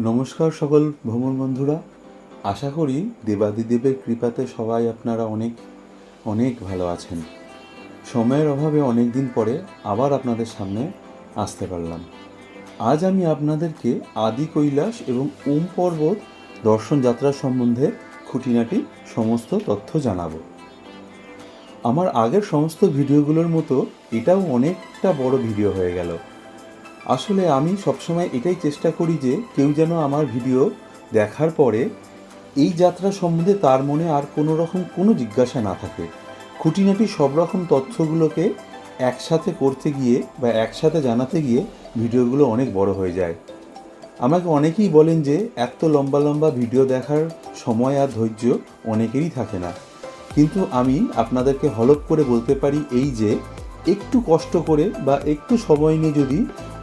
নমস্কার সকল ভ্রমণ বন্ধুরা। আশা করি দেবাদিদেবের কৃপাতে সবাই আপনারা অনেক অনেক ভালো আছেন। সময়ের অভাবে অনেক দিন পরে আবার আপনাদের সামনে আসতে পারলাম। আজ আমি আপনাদেরকে আদি কৈলাস এবং ওম পর্বত দর্শন যাত্রা সম্বন্ধে খুঁটিনাটি সমস্ত তথ্য জানাবো। আমার আগের সমস্ত ভিডিওগুলোর মতো এটাও অনেকটা বড় ভিডিও হয়ে গেল। আসলে আমি সবসময় এটাই চেষ্টা করি যে কেউ যেন আমার ভিডিও দেখার পরে এই যাত্রা সম্বন্ধে তার মনে আর কোনো রকম কোনো জিজ্ঞাসা না থাকে। খুঁটিনাটি সব রকম তথ্যগুলোকে একসাথে করতে গিয়ে বা একসাথে জানাতে গিয়ে ভিডিওগুলো অনেক বড় হয়ে যায়। আমাকে অনেকেই বলেন যে এত লম্বা লম্বা ভিডিও দেখার সময় আর ধৈর্য অনেকেরই থাকে না, কিন্তু আমি আপনাদেরকে হলফ করে বলতে পারি এই যে একটু কষ্ট করে বা একটু সময় নিয়ে যদি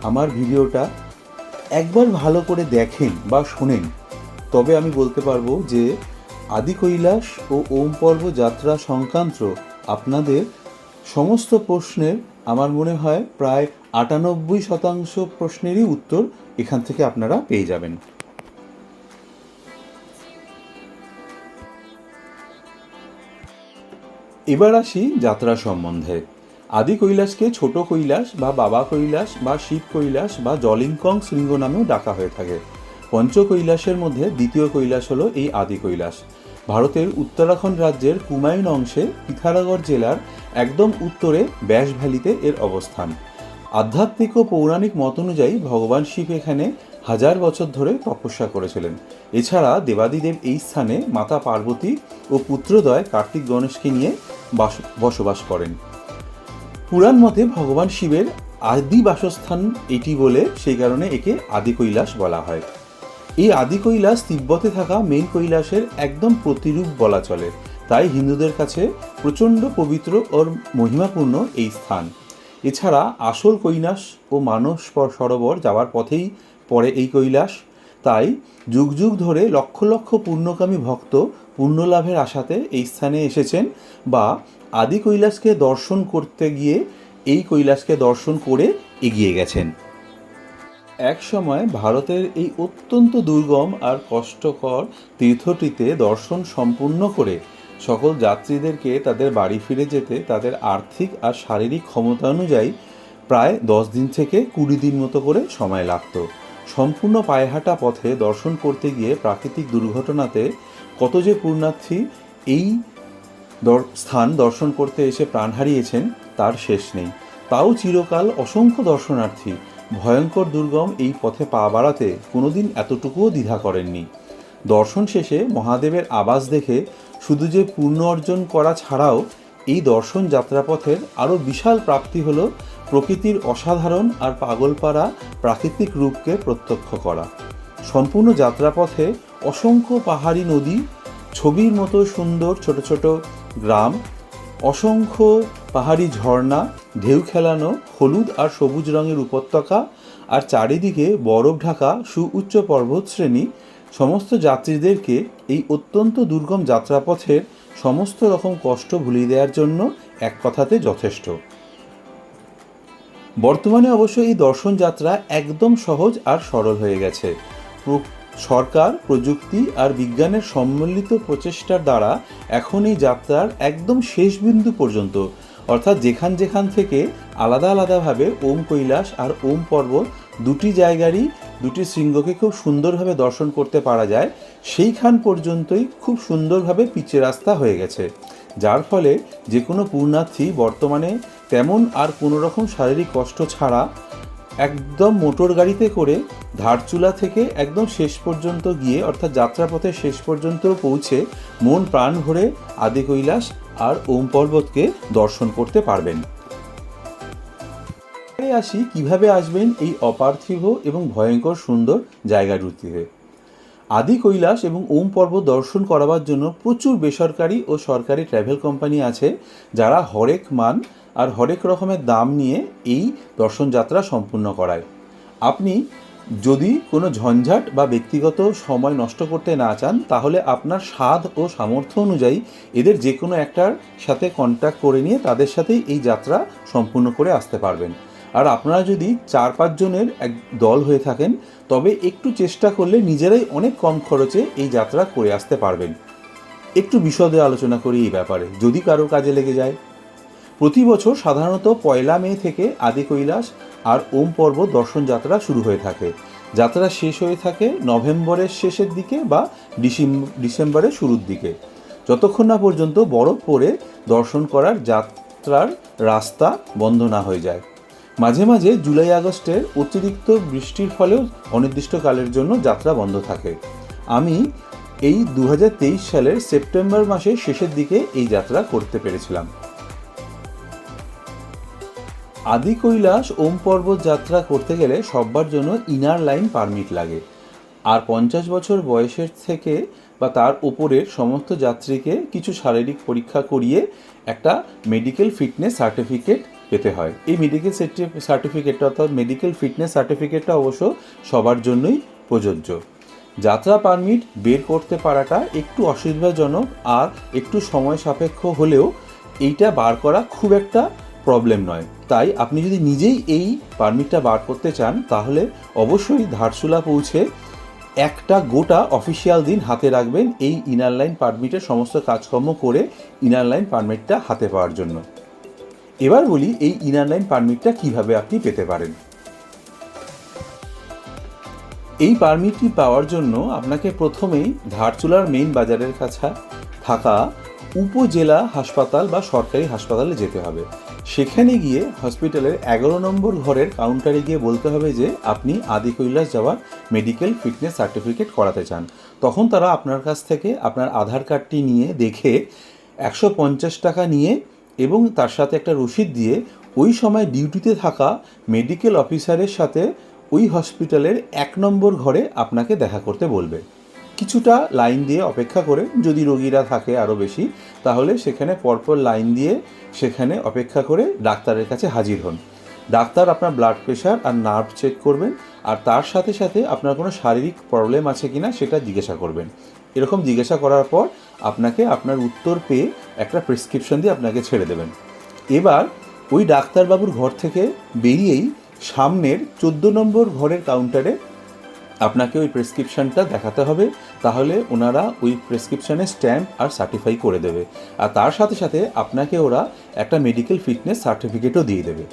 আমার ভিডিওটা একবার ভালো করে দেখেন বা শোনেন, তবে আমি বলতে পারবো যে আদি কৈলাস ও ওম পর্ব যাত্রা সংক্রান্ত আপনাদের সমস্ত প্রশ্নের আমার মনে হয় প্রায় 98% প্রশ্নেরই উত্তর এখান থেকে আপনারা পেয়ে যাবেন। এবার আসি যাত্রা সম্বন্ধে। আদি কৈলাসকে ছোট কৈলাস বা বাবা কৈলাস বা শিব কৈলাস বা জলিংকং শৃঙ্গ নামেও ডাকা হয়ে থাকে। পঞ্চ কৈলাসের মধ্যে দ্বিতীয় কৈলাস হলো এই আদি কৈলাস। ভারতের উত্তরাখণ্ড রাজ্যের কুমায়ুন অংশে পিথারাগড় জেলার একদম উত্তরে ব্যাস ভ্যালিতে এর অবস্থান। আধ্যাত্মিক ও পৌরাণিক মত অনুযায়ী ভগবান শিব এখানে 1000 বছর ধরে তপস্যা করেছিলেন। এছাড়া দেবাদিদেব এই স্থানে মাতা পার্বতী ও পুত্রদ্বয় কার্তিক গণেশকে নিয়ে বসবাস করেন। পুরাণ মতে ভগবান শিবের আদি বাসস্থান এটি বলে সেই কারণে একে আদি কৈলাস বলা হয়। এই আদি কৈলাস তিব্বতে থাকা মেন কৈলাসের একদম প্রতিরূপ বলা চলে, তাই হিন্দুদের কাছে প্রচণ্ড পবিত্র ও মহিমাপূর্ণ এই স্থান। এছাড়া আসল কৈলাস ও মানস সরোবর যাওয়ার পথেই পড়ে এই কৈলাস, তাই যুগ যুগ ধরে লক্ষ লক্ষ পুণ্যকামী ভক্ত পুণ্যলাভের আশাতে এই স্থানে এসেছেন বা আদি কৈলাসকে দর্শন করতে গিয়ে এই কৈলাসকে দর্শন করে এগিয়ে গেছেন। এক সময় ভারতের এই অত্যন্ত দুর্গম আর কষ্টকর তীর্থটিতে দর্শন সম্পূর্ণ করে সকল যাত্রীদেরকে তাদের বাড়ি ফিরে যেতে তাদের আর্থিক আর শারীরিক ক্ষমতা অনুযায়ী প্রায় 10 দিন থেকে 20 দিন মতো করে সময় লাগত। সম্পূর্ণ পায়েহাঁটা পথে দর্শন করতে গিয়ে প্রাকৃতিক দুর্ঘটনাতে কত যে পুণ্যার্থী এই স্থান দর্শন করতে এসে প্রাণ হারিয়েছেন তার শেষ নেই। তাও চিরকাল অসংখ্য দর্শনার্থী ভয়ঙ্কর দুর্গম এই পথে পা বাড়াতে কোনোদিন এতটুকুও দ্বিধা করেননি। দর্শন শেষে মহাদেবের আবাস দেখে শুধু যে পুণ্য অর্জন করা ছাড়াও এই দর্শন যাত্রাপথের আরও বিশাল প্রাপ্তি হলো প্রকৃতির অসাধারণ আর পাগলপাড়া প্রাকৃতিক রূপকে প্রত্যক্ষ করা। সম্পূর্ণ যাত্রাপথে অসংখ্য পাহাড়ি নদী, ছবির মতো সুন্দর ছোট ছোট গ্রাম, অসংখ্য পাহাড়ি ঝর্ণা, ঢেউ খেলানো হলুদ আর সবুজ রঙের উপত্যকা আর চারিদিকে বরফ ঢাকা সুউচ্চ পর্বতশ্রেণী সমস্ত যাত্রীদেরকে এই অত্যন্ত দুর্গম যাত্রাপথের সমস্ত রকম কষ্ট ভুলিয়ে দেওয়ার জন্য এক কথাতে যথেষ্ট। বর্তমানে অবশ্য এই দর্শন যাত্রা একদম সহজ আর সরল হয়ে গেছে। সরকার, প্রযুক্তি আর বিজ্ঞানের সম্মিলিত প্রচেষ্টার দ্বারা এখন এই যাত্রার একদম শেষ বিন্দু পর্যন্ত, অর্থাৎ যেখান থেকে আলাদা আলাদাভাবে ওম কৈলাস আর ওম পর্বত দুটি জায়গারই দুটি শৃঙ্গকে খুব সুন্দরভাবে দর্শন করতে পারা যায়, সেইখান পর্যন্তই খুব সুন্দরভাবে পিচের রাস্তা হয়ে গেছে, যার ফলে যে কোনো পুণ্যার্থী বর্তমানে তেমন আর কোনো রকম শারীরিক কষ্ট ছাড়া একদম মোটর গাড়িতে করে ধারচুলা থেকে একদম শেষ পর্যন্ত গিয়ে, অর্থাৎ যাত্রাপথের শেষ পর্যন্ত পৌঁছে মন প্রাণ ভরে আদি কৈলাস আর ওম পর্বতকে দর্শন করতে পারবেন। আসি কিভাবে আসবেন এই অপার্থিব এবং ভয়ঙ্কর সুন্দর জায়গাটিতে। আদি কৈলাস এবং ওম পর্বত দর্শন করাবার জন্য প্রচুর বেসরকারি ও সরকারি ট্র্যাভেল কোম্পানি আছে, যারা হরেক মান আর হরেক রকমের দাম নিয়ে এই দর্শন যাত্রা সম্পূর্ণ করায়। আপনি যদি কোনো ঝঞ্ঝাট বা ব্যক্তিগত সময় নষ্ট করতে না চান, তাহলে আপনার স্বাদ ও সামর্থ্য অনুযায়ী এদের যে কোনো একটার সাথে কন্ট্যাক্ট করে নিয়ে তাদের সাথেই এই যাত্রা সম্পূর্ণ করে আসতে পারবেন। আর আপনারা যদি 4-5 জনের এক দল হয়ে থাকেন তবে একটু চেষ্টা করলে নিজেরাই অনেক কম খরচে এই যাত্রা করে আসতে পারবেন। একটু বিশদে আলোচনা করি এই ব্যাপারে, যদি কারোর কাজে লেগে যায়। প্রতি বছর সাধারণত 1 মে থেকে আদি কৈলাস আর ওম পর্বত দর্শন যাত্রা শুরু হয়ে থাকে। যাত্রা শেষ হয়ে থাকে নভেম্বরের শেষের দিকে বা ডিসেম্বরের শুরুর দিকে, যতক্ষণ না পর্যন্ত বরফ পড়ে দর্শন করার যাত্রার রাস্তা বন্ধ না হয়ে যায়। মাঝে মাঝে জুলাই আগস্টের অতিরিক্ত বৃষ্টির ফলেও অনির্দিষ্টকালের জন্য যাত্রা বন্ধ থাকে। আমি এই 2023 সালের সেপ্টেম্বর মাসের শেষের দিকে এই যাত্রা করতে পেরেছিলাম। আদি কৈলাস ওম পর্বত যাত্রা করতে গেলে সবার জন্য ইনার লাইন পারমিট লাগে। আর 50 বছর বয়সের থেকে বা তার উপরের সমস্ত যাত্রীকে কিছু শারীরিক পরীক্ষা করিয়ে একটা মেডিকেল ফিটনেস সার্টিফিকেট পেতে হয়। এই মেডিকেল সার্টিফিকেটটা অর্থাৎ মেডিকেল ফিটনেস সার্টিফিকেটটা অবশ্য সবার জন্যই প্রযোজ্য। যাত্রা পারমিট বের করতে পারাটা একটু অসুবিধাজনক আর একটু সময় সাপেক্ষ হলেও এইটা বার করা খুব একটা প্রবলেম নয়। তাই আপনি যদি নিজেই এই পারমিটটা বার করতে চান তাহলে অবশ্যই ধারচুলা পৌঁছে একটা গোটা অফিসিয়াল দিন হাতে রাখবেন এই ইনার লাইন পারমিটের সমস্ত কাজকর্ম করে ইনার লাইন পারমিটটা হাতে পাওয়ার জন্য। এবার বলি এই ইনার লাইন পারমিটটা কিভাবে আপনি পেতে পারেন। এই পারমিটটি পাওয়ার জন্য আপনাকে প্রথমেই ধারচুলার মেইন বাজারের কাছে থাকা উপজেলা হাসপাতাল বা সরকারি হাসপাতালে যেতে হবে। সেখানে গিয়ে হসপিটালের 11 নম্বর ঘরের কাউন্টারে গিয়ে বলতে হবে যে আপনি আদি কৈলাস যাওয়ার মেডিকেল ফিটনেস সার্টিফিকেট করাতে চান। তখন তারা আপনার কাছ থেকে আপনার আধার কার্ডটি নিয়ে দেখে 150 টাকা নিয়ে এবং তার সাথে একটা রসিদ দিয়ে ওই সময় ডিউটিতে থাকা মেডিকেল অফিসারের সাথে ওই হসপিটালের 1 নম্বর ঘরে আপনাকে দেখা করতে বলবে। কিছুটা লাইন দিয়ে অপেক্ষা করে, যদি রোগীরা থাকে আরও বেশি, তাহলে সেখানে পরপর লাইন দিয়ে সেখানে অপেক্ষা করে ডাক্তারের কাছে হাজির হন। ডাক্তার আপনার ব্লাড প্রেশার আর নার্ভ চেক করবেন আর তার সাথে সাথে আপনার কোনো শারীরিক প্রবলেম আছে কিনা সেটা জিজ্ঞাসা করবেন। এরকম জিজ্ঞাসা করার পর আপনাকে আপনার উত্তর পেয়ে একটা প্রেসক্রিপশন দিয়ে আপনাকে ছেড়ে দেবেন। এবার ওই ডাক্তারবাবুর ঘর থেকে বেরিয়েই সামনের 14 নম্বর ঘরের কাউন্টারে আপনাকে ওই প্রেসক্রিপশানটা দেখাতে হবে, তাহলে ওনারা ওই প্রেসক্রিপশানের স্ট্যাম্প আর সার্টিফাই করে দেবে। আর তার সাথে সাথে আপনাকে ওরা একটা মেডিকেল ফিটনেস সার্টিফিকেটও দিয়ে দেবে।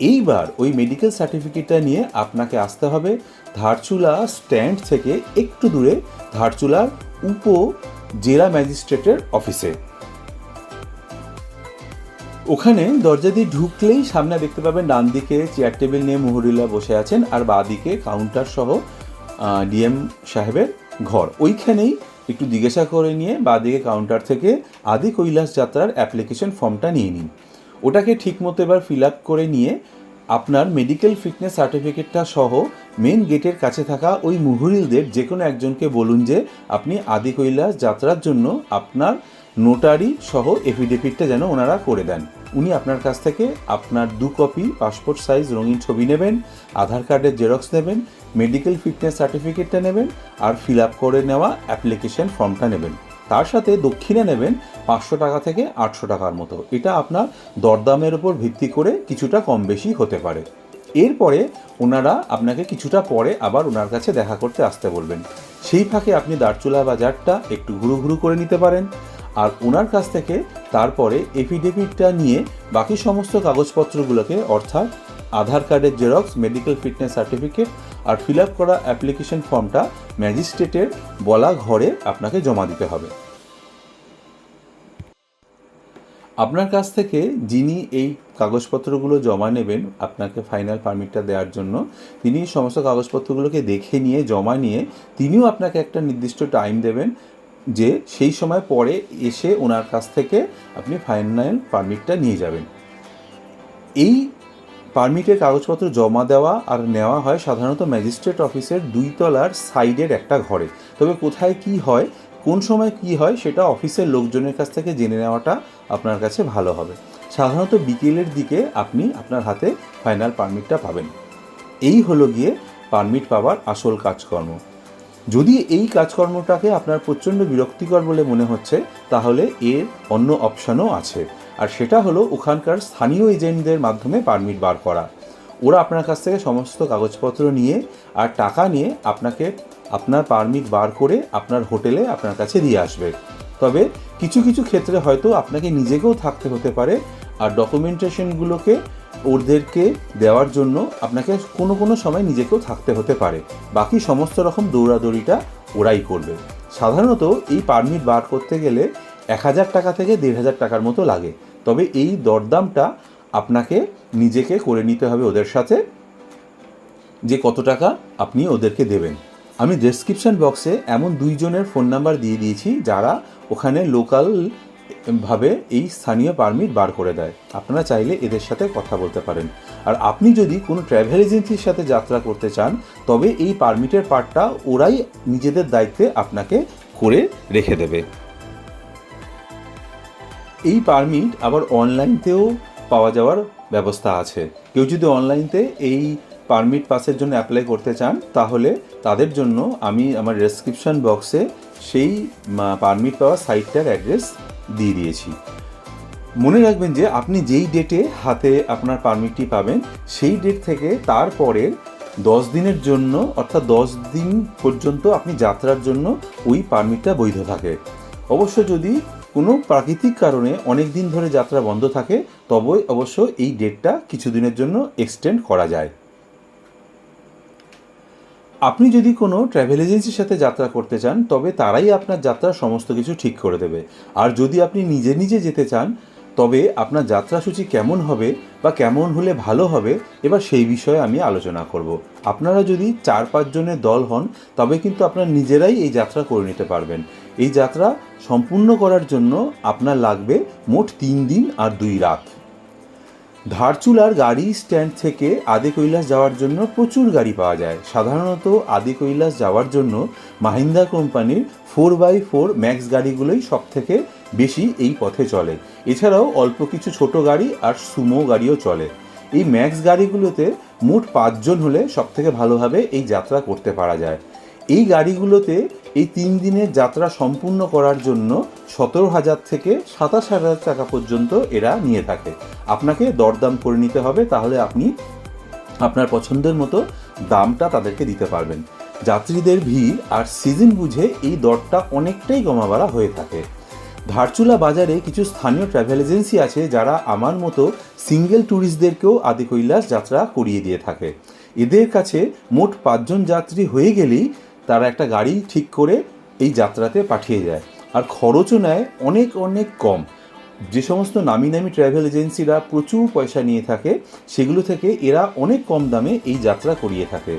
এইবার ওই মেডিকেল সার্টিফিকেটটা নিয়ে আপনাকে আসতে হবে ধারচুলা স্ট্যান্ড থেকে একটু দূরে ধারচুলার উপজেলা ম্যাজিস্ট্রেটের অফিসে। ওখানে দরজা দিয়ে ঢুকলেই সামনে দেখতে পাবেন ডান দিকে চেয়ার টেবিল নিয়ে মুহুরিলা বসে আছেন আর বাঁ দিকে কাউন্টার সহ ডিএম সাহেবের ঘর। ওইখানেই একটু জিজ্ঞাসা করে নিয়ে বাঁ দিকে কাউন্টার থেকে আদি কৈলাস যাত্রার অ্যাপ্লিকেশন ফর্মটা নিয়ে নিন। ওটাকে ঠিকমতো এবার ফিল আপ করে নিয়ে আপনার মেডিকেল ফিটনেস সার্টিফিকেটটা সহ মেন গেটের কাছে থাকা ওই মুহুরিলদের যে কোনো একজনকে বলুন যে আপনি আদি কৈলাস যাত্রার জন্য আপনার নোটারি সহ এফিডেভিটটা যেন ওনারা করে দেন। উনি আপনার কাছ থেকে আপনার 2 কপি পাসপোর্ট সাইজ রঙিন ছবি নেবেন, আধার কার্ডের জেরক্স নেবেন, মেডিকেল ফিটনেস সার্টিফিকেটটা নেবেন আর ফিল আপ করে নেওয়া অ্যাপ্লিকেশন ফর্মটা নেবেন। তার সাথে দক্ষিণে নেবেন 500 টাকা থেকে 800 টাকার মতো। এটা আপনার দরদামের উপর ভিত্তি করে কিছুটা কম বেশি হতে পারে। এরপরে ওনারা আপনাকে কিছুটা পরে আবার ওনার কাছে দেখা করতে আসতে বলবেন। সেই ফাঁকে আপনি দারচুলা বাজারটা একটু ঘুরু ঘুরু করে নিতে পারেন আর ওনার কাছ থেকে তারপরে এফিডেভিটটা নিয়ে বাকি সমস্ত কাগজপত্রগুলোকে অর্থাৎ আধার কার্ডের জেরক্স, মেডিকেল ফিটনেস সার্টিফিকেট আর ফিল আপ করা অ্যাপ্লিকেশন ফর্মটা ম্যাজিস্ট্রেটের বলা ঘরে আপনাকে জমা দিতে হবে। আপনার কাছ থেকে যিনি এই কাগজপত্রগুলো জমা নেবেন আপনাকে ফাইনাল পারমিটটা দেওয়ার জন্য, তিনি সমস্ত কাগজপত্রগুলোকে দেখে নিয়ে জমা নিয়ে তিনিও আপনাকে একটা নির্দিষ্ট টাইম দেবেন যে সেই সময় পরে এসে ওনার কাছ থেকে আপনি ফাইনাল পারমিটটা নিয়ে যাবেন। এই পারমিটের কাগজপত্র জমা দেওয়া আর নেওয়া হয় সাধারণত ম্যাজিস্ট্রেট অফিসের 2 তলার সাইডের একটা ঘরে। তবে কোথায় কি হয়, কোন সময় কি হয় সেটা অফিসের লোকজনের কাছ থেকে জেনে নেওয়াটা আপনার কাছে ভালো হবে। সাধারণত বিকেলের দিকে আপনি আপনার হাতে ফাইনাল পারমিটটা পাবেন। এই হলো গিয়ে পারমিট পাওয়ার আসল কাজকর্ম। যদি এই কাজকর্মটাকে আপনার প্রচণ্ড বিরক্তিকর বলে মনে হচ্ছে তাহলে এর অন্য অপশানও আছে, আর সেটা হলো ওখানকার স্থানীয় এজেন্টদের মাধ্যমে পারমিট বার করা। ওরা আপনার কাছ থেকে সমস্ত কাগজপত্র নিয়ে আর টাকা নিয়ে আপনাকে আপনার পারমিট বার করে আপনার হোটেলে আপনার কাছে দিয়ে আসবে। তবে কিছু কিছু ক্ষেত্রে হয়তো আপনাকে নিজেকেও থাকতে হতে পারে, আর ডকুমেন্টেশনগুলোকে ওদেরকে দেওয়ার জন্য আপনাকে কোনো কোনো সময় নিজেকেও থাকতে হতে পারে। বাকি সমস্ত রকম দৌড়াদৌড়িটা ওরাই করবে। সাধারণত এই পারমিট বার করতে গেলে 1,000 টাকা থেকে 1,500 টাকার মতো লাগে। তবে এই দরদামটা আপনাকে নিজেকে করে নিতে হবে ওদের সাথে, যে কত টাকা আপনি ওদেরকে দেবেন। আমি ডেসক্রিপশন বক্সে এমন 2 জনের ফোন নাম্বার দিয়ে দিয়েছি যারা ওখানে লোকাল ভাবে এই স্থানীয় পারমিট বার করে দেয়। আপনারা চাইলে এদের সাথে কথা বলতে পারেন। আর আপনি যদি কোনো ট্র্যাভেল এজেন্সির সাথে যাত্রা করতে চান তবে এই পারমিটের পার্টটা ওরাই নিজেদের দায়িত্বে আপনাকে করে রেখে দেবে। এই পারমিট আবার অনলাইনতেও পাওয়া যাওয়ার ব্যবস্থা আছে। কেউ যদি অনলাইনতে এই পারমিট পাসের জন্য অ্যাপ্লাই করতে চান তাহলে তাদের জন্য আমি আমার ডেসক্রিপশন বক্সে সেই পারমিট পাওয়া সাইটটার অ্যাড্রেস দিয়ে দিয়েছি। মনে রাখবেন যে আপনি যেই ডেটে হাতে আপনার পারমিটটি পাবেন সেই ডেট থেকে তারপরের 10 দিনের জন্য, অর্থাৎ 10 দিন পর্যন্ত আপনি যাত্রার জন্য ওই পারমিটটা বৈধ থাকে। অবশ্য যদি কোনো প্রাকৃতিক কারণে অনেক দিন ধরে যাত্রা বন্ধ থাকে তবে অবশ্য এই ডেটটা কিছুদিনের জন্য এক্সটেন্ড করা যায়। আপনি যদি কোনো ট্র্যাভেল এজেন্সির সাথে যাত্রা করতে চান তবে তারাই আপনার যাত্রার সমস্ত কিছু ঠিক করে দেবে। আর যদি আপনি নিজে নিজে যেতে চান তবে আপনার যাত্রাসূচি কেমন হবে বা কেমন হলে ভালো হবে এবার সেই বিষয়ে আমি আলোচনা করব। আপনারা যদি 4-5 জনের দল হন তবে কিন্তু আপনারা নিজেরাই এই যাত্রা করে নিতে পারবেন। এই যাত্রা সম্পূর্ণ করার জন্য আপনার লাগবে মোট 3 দিন আর 2 রাত। ধারচুলার গাড়ি স্ট্যান্ড থেকে আদি কৈলাস যাওয়ার জন্য প্রচুর গাড়ি পাওয়া যায়। সাধারণত আদি কৈলাস যাওয়ার জন্য মাহিন্দ্রা কোম্পানির 4x4 ম্যাক্স গাড়িগুলোই সবথেকে বেশি এই পথে চলে। এছাড়াও অল্প কিছু ছোট গাড়ি আর সুমো গাড়িও চলে। এই ম্যাক্স গাড়িগুলোতে মোট 5 জন হলে সবথেকে ভালোভাবে এই যাত্রা করতে পারা যায়। এই গাড়িগুলোতে এই 3 দিনের যাত্রা সম্পূর্ণ করার জন্য 17,000 থেকে 27,000 টাকা পর্যন্ত এরা নিয়ে থাকে। আপনাকে দরদাম করে নিতে হবে, তাহলে আপনি আপনার পছন্দের মতো দামটা তাদেরকে দিতে পারবেন। যাত্রীদের ভিড় আর সিজন বুঝে এই দরটা অনেকটাই কমাবাড়া হয়ে থাকে। ধারচুলা বাজারে কিছু স্থানীয় ট্র্যাভেল এজেন্সি আছে যারা আমার মতো সিঙ্গেল ট্যুরিস্টদেরকেও আদি কৈলাস যাত্রা করিয়ে দিয়ে থাকে। এদের কাছে মোট 5 জন যাত্রী হয়ে গেলেই তারা একটা গাড়ি ঠিক করে এই যাত্রাতে পাঠিয়ে যায়, আর খরচও নেয় অনেক অনেক কম। যে সমস্ত নামি নামি ট্র্যাভেল এজেন্সিরা প্রচুর পয়সা নিয়ে থাকে সেগুলো থেকে এরা অনেক কম দামে এই যাত্রা করিয়ে থাকে।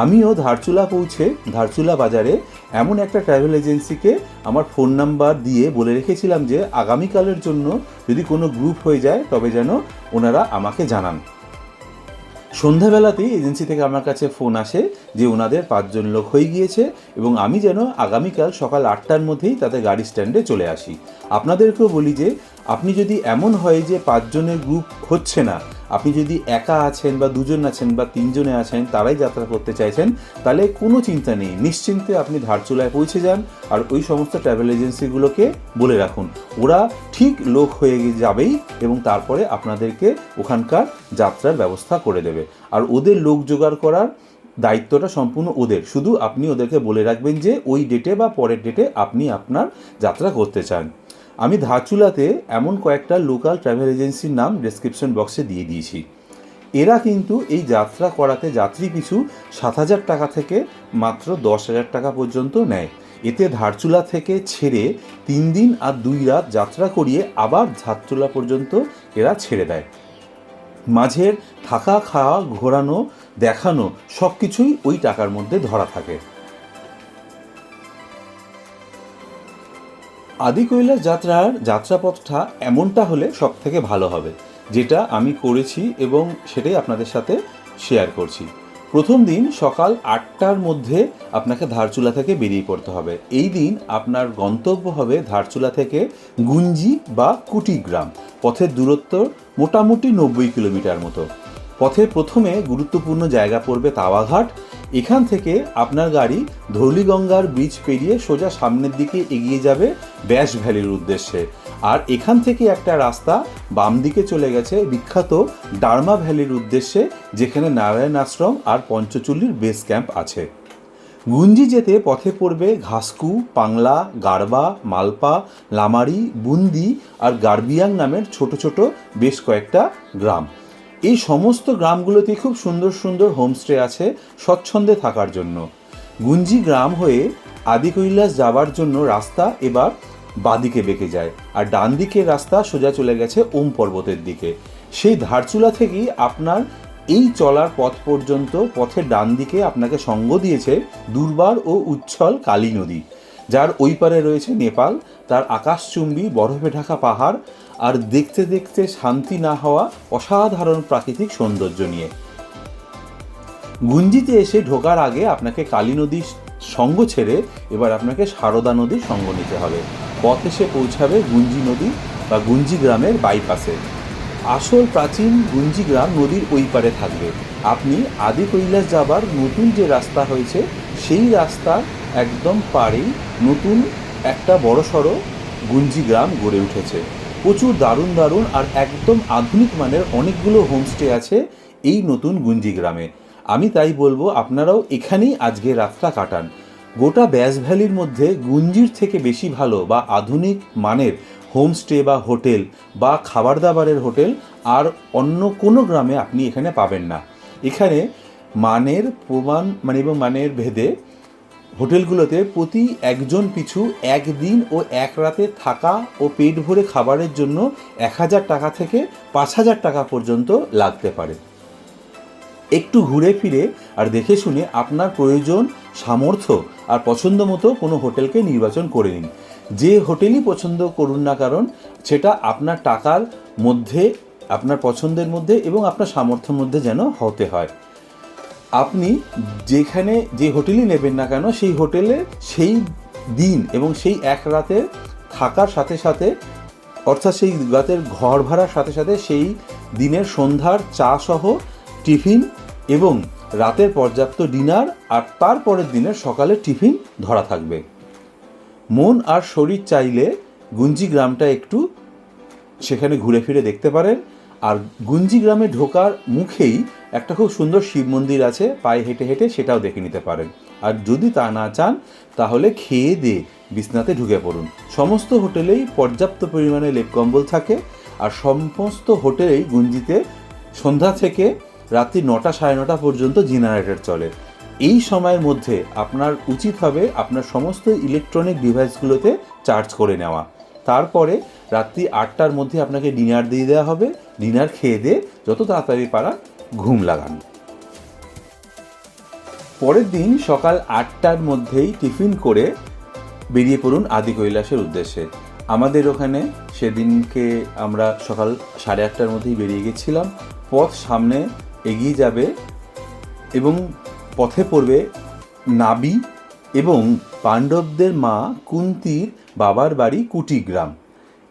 আমিও ধারচুলা পৌঁছে ধারচুলা বাজারে এমন একটা ট্র্যাভেল এজেন্সিকে আমার ফোন নাম্বার দিয়ে বলে রেখেছিলাম যে আগামীকালের জন্য যদি কোনো গ্রুপ হয়ে যায় তবে যেন ওনারা আমাকে জানান। সন্ধ্যাবেলাতেই এজেন্সি থেকে আমার কাছে ফোন আসে যে ওনাদের 5 জন লোক হয়ে গিয়েছে এবং আমি যেন আগামীকাল সকাল 8টার মধ্যেই তাদের গাড়ি স্ট্যান্ডে চলে আসি। আপনাদেরকেও বলি যে আপনি যদি এমন হয় যে 5 জনের গ্রুপ হচ্ছে না, আপনি যদি একা আছেন বা 2 জন আছেন বা 3 জনে আছেন তারাই যাত্রা করতে চাইছেন, তাহলে কোনো চিন্তা নেই, নিশ্চিন্তে আপনি ধারচুলায় পৌঁছে যান। আর ওই সমস্ত ট্র্যাভেল এজেন্সিগুলোকে বলে রাখুন, ওরা ঠিক লোক হয়ে যাবেই এবং তারপরে আপনাদেরকে ওখানকার যাত্রার ব্যবস্থা করে দেবে। আর ওদের লোক জোগাড় করার দায়িত্বটা সম্পূর্ণ ওদের, শুধু আপনি ওদেরকে বলে রাখবেন যে ওই ডেটে বা পরের ডেটে আপনি আপনার যাত্রা করতে চান। আমি ধারচুলাতে এমন কয়েকটা লোকাল ট্র্যাভেল এজেন্সির নাম ডেসক্রিপশন বক্সে দিয়ে দিয়েছি। এরা কিন্তু এই যাত্রা করাতে যাত্রী পিছু 7,000 টাকা থেকে মাত্র 10,000 টাকা পর্যন্ত নেয়। এতে ধারচুলা থেকে ছেড়ে 3 দিন আর 2 রাত যাত্রা করিয়ে আবার ধারচুলা পর্যন্ত এরা ছেড়ে দেয়। মাঝের থাকা, খাওয়া, ঘোরানো, দেখানো সব কিছুই ওই টাকার মধ্যে ধরা থাকে। আদি কৈলাস যাত্রার যাত্রাপথটা এমনটা হলে সব থেকে ভালো হবে, যেটা আমি করেছি এবং সেটাই আপনাদের সাথে শেয়ার করছি। প্রথম দিন সকাল 8টার মধ্যে আপনাকে ধারচুলা থেকে বেরিয়ে পড়তে হবে। এই দিন আপনার গন্তব্য হবে ধারচুলা থেকে গুঞ্জি বা কুটিগ্রাম। পথের দূরত্ব মোটামুটি 90 কিলোমিটার মতো। পথে প্রথমে গুরুত্বপূর্ণ জায়গা পড়বে তাওয়াঘাট। এখান থেকে আপনার গাড়ি ধৌলিগঙ্গার ব্রিজ পেরিয়ে সোজা সামনের দিকে এগিয়ে যাবে ব্যাস ভ্যালির উদ্দেশ্যে। আর এখান থেকে একটা রাস্তা বাম দিকে চলে গেছে বিখ্যাত ডারমা ভ্যালির উদ্দেশ্যে, যেখানে নারায়ণ আশ্রম আর পঞ্চচুল্লির বেস ক্যাম্প আছে। গুঞ্জি যেতে পথে পড়বে ঘাসকু, পাংলা, গারবা, মালপা, লামারি, বুন্দি আর গার্বিয়াং নামের ছোট ছোট বেশ কয়েকটা গ্রাম। এই সমস্ত গ্রামগুলোতে খুব সুন্দর সুন্দর হোমস্টে আছে স্বচ্ছন্দে থাকার জন্য। গুঞ্জি গ্রাম হয়ে আদি কৈলাস যাবার জন্য রাস্তা এবার বাঁদিকে বেঁকে যায়, আর ডান দিকের রাস্তা সোজা চলে গেছে ওম পর্বতের দিকে। সেই ধারচুলা থেকেই আপনার এই চলার পথ পর্যন্ত পথের ডান দিকে আপনাকে সঙ্গ দিয়েছে দুর্বার ও উচ্ছল কালী নদী, যার ওই পারে রয়েছে নেপাল, তার আকাশচুম্বী বরফে ঢাকা পাহাড় আর দেখতে দেখতে শান্তি না হওয়া অসাধারণ প্রাকৃতিক সৌন্দর্য নিয়ে। গুঞ্জিতে এসে ঢোকার আগে আপনাকে কালী নদীর সঙ্গ ছেড়ে এবার আপনাকে সারদা নদীর সঙ্গ নিতে হবে। পথ এসে পৌঁছাবে গুঞ্জি নদী বা গুঞ্জি গ্রামের বাইপাসে। আসল প্রাচীন গুঞ্জি গ্রাম নদীর ওই পারে থাকবে। আপনি আদি কৈলাস যাবার নতুন যে রাস্তা হয়েছে সেই রাস্তার একদম পাড়েই নতুন একটা বড়সড় গুঞ্জি গ্রাম গড়ে উঠেছে। প্রচুর দারুণ দারুণ আর একদম আধুনিক মানের অনেকগুলো হোমস্টে আছে এই নতুন গুঞ্জি গ্রামে। আমি তাই বলবো আপনারাও এখানেই আজকে রাতটা কাটান। গোটা ব্যাস ভ্যালির মধ্যে গুঞ্জির থেকে বেশি ভালো বা আধুনিক মানের হোমস্টে বা হোটেল বা খাবার দাবারের হোটেল আর অন্য কোনো গ্রামে আপনি এখানে পাবেন না। এখানে মানের প্রমাণ এবং মানের ভেদে হোটেলগুলোতে প্রতি একজন পিছু একদিন ও এক রাতে থাকা ও পেট ভরে খাবারের জন্য 1000 টাকা থেকে 5000 টাকা পর্যন্ত লাগতে পারে। একটু ঘুরে ফিরে আর দেখে শুনে আপনার প্রয়োজন, সামর্থ্য আর পছন্দ মতো কোনো হোটেলকে নির্বাচন করে নিন। যে হোটেলই পছন্দ করুন না কারণ সেটা আপনার টাকার মধ্যে, আপনার পছন্দের মধ্যে এবং আপনার সামর্থ্যের মধ্যে যেন হতে হয়। আপনি যেখানে যে হোটেলই নেবেন না কেন সেই হোটেলে সেই দিন এবং সেই এক রাতে থাকার সাথে সাথে, অর্থাৎ সেই রাতের ঘর ভাড়ার সাথে সাথে সেই দিনের সন্ধ্যার চা সহ টিফিন এবং রাতের পর্যাপ্ত ডিনার আর তারপরের দিনের সকালের টিফিন ধরা থাকবে। মন আর শরীর চাইলে গুঞ্জি গ্রামটা একটু সেখানে ঘুরে ফিরে দেখতে পারেন। আর গুঞ্জি গ্রামে ঢোকার মুখেই একটা খুব সুন্দর শিব মন্দির আছে, পায়ে হেঁটে হেঁটে সেটাও দেখে নিতে পারেন। আর যদি তা না চান তাহলে খেয়ে দিয়ে বিছনাতে ঢুকে পড়ুন। সমস্ত হোটেলেই পর্যাপ্ত পরিমাণে লেপ কম্বল থাকে আর সমস্ত হোটেলেই গুঞ্জিতে সন্ধ্যা থেকে রাত্রি 9টা সাড়ে 9টা পর্যন্ত জেনারেটর চলে। এই সময়ের মধ্যে আপনার উচিত হবে আপনার সমস্ত ইলেকট্রনিক ডিভাইসগুলোতে চার্জ করে নেওয়া। তারপরে রাত্রি 8টার মধ্যে আপনাকে ডিনার দিয়ে দেওয়া হবে। ডিনার খেয়ে দিয়ে যত তাড়াতাড়ি পারা ঘুম লাগান। পরের দিন সকাল 8টার মধ্যেই টিফিন করে বেরিয়ে পড়ুন আদি কৈলাসের উদ্দেশ্যে। আমাদের ওখানে সেদিনকে আমরা সকাল 8:30টার মধ্যেই বেরিয়ে গেছিলাম। পথ সামনে এগিয়ে যাবে এবং পথে পড়বে নাবি এবং পাণ্ডবদের মা কুন্তির বাবার বাড়ি কুটিগ্রাম।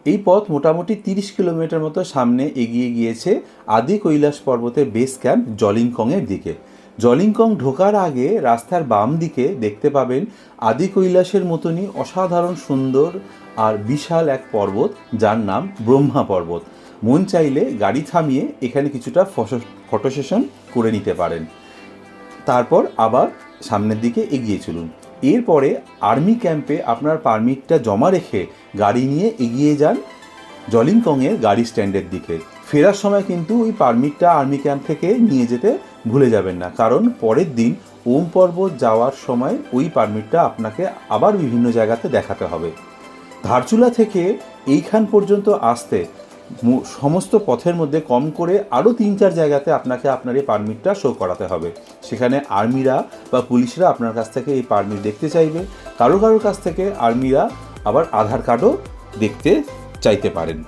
এই পথ মোটামুটি 30 কিলোমিটার মতো সামনে এগিয়ে গিয়েছে আদি কৈলাস পর্বতের বেস ক্যাম্প জলিংকংয়ের দিকে। জলিংকং ঢোকার আগে রাস্তার বাম দিকে দেখতে পাবেন আদি কৈলাসের মতনই অসাধারণ সুন্দর আর বিশাল এক পর্বত, যার নাম ব্রহ্মা পর্বত। মন চাইলে গাড়ি থামিয়ে এখানে কিছুটা ফটো সেশন করে নিতে পারেন। তারপর আবার সামনের দিকে এগিয়ে চলুন। এরপরে আর্মি ক্যাম্পে আপনার পারমিটটা জমা রেখে গাড়ি নিয়ে এগিয়ে যান জলিংকংয়ের গাড়ি স্ট্যান্ডের দিকে। ফেরার সময় কিন্তু ওই পারমিটটা আর্মি ক্যাম্প থেকে নিয়ে যেতে ভুলে যাবেন না, কারণ পরের দিন ওম পর্বত যাওয়ার সময় ওই পারমিটটা আপনাকে আবার বিভিন্ন জায়গাতে দেখাতে হবে। ধারচুলা থেকে এইখান পর্যন্ত আসতে সমস্ত পথের মধ্যে কম করে আরও 3-4 জায়গাতে আপনাকে আপনার এই পারমিটটা শো করাতে হবে। সেখানে আর্মিরা বা পুলিশরা আপনার কাছ থেকে এই পারমিট দেখতে চাইবে। কারোর কাছ থেকে আর্মিরা আবার আধার কার্ডও দেখতে চাইতে পারেন।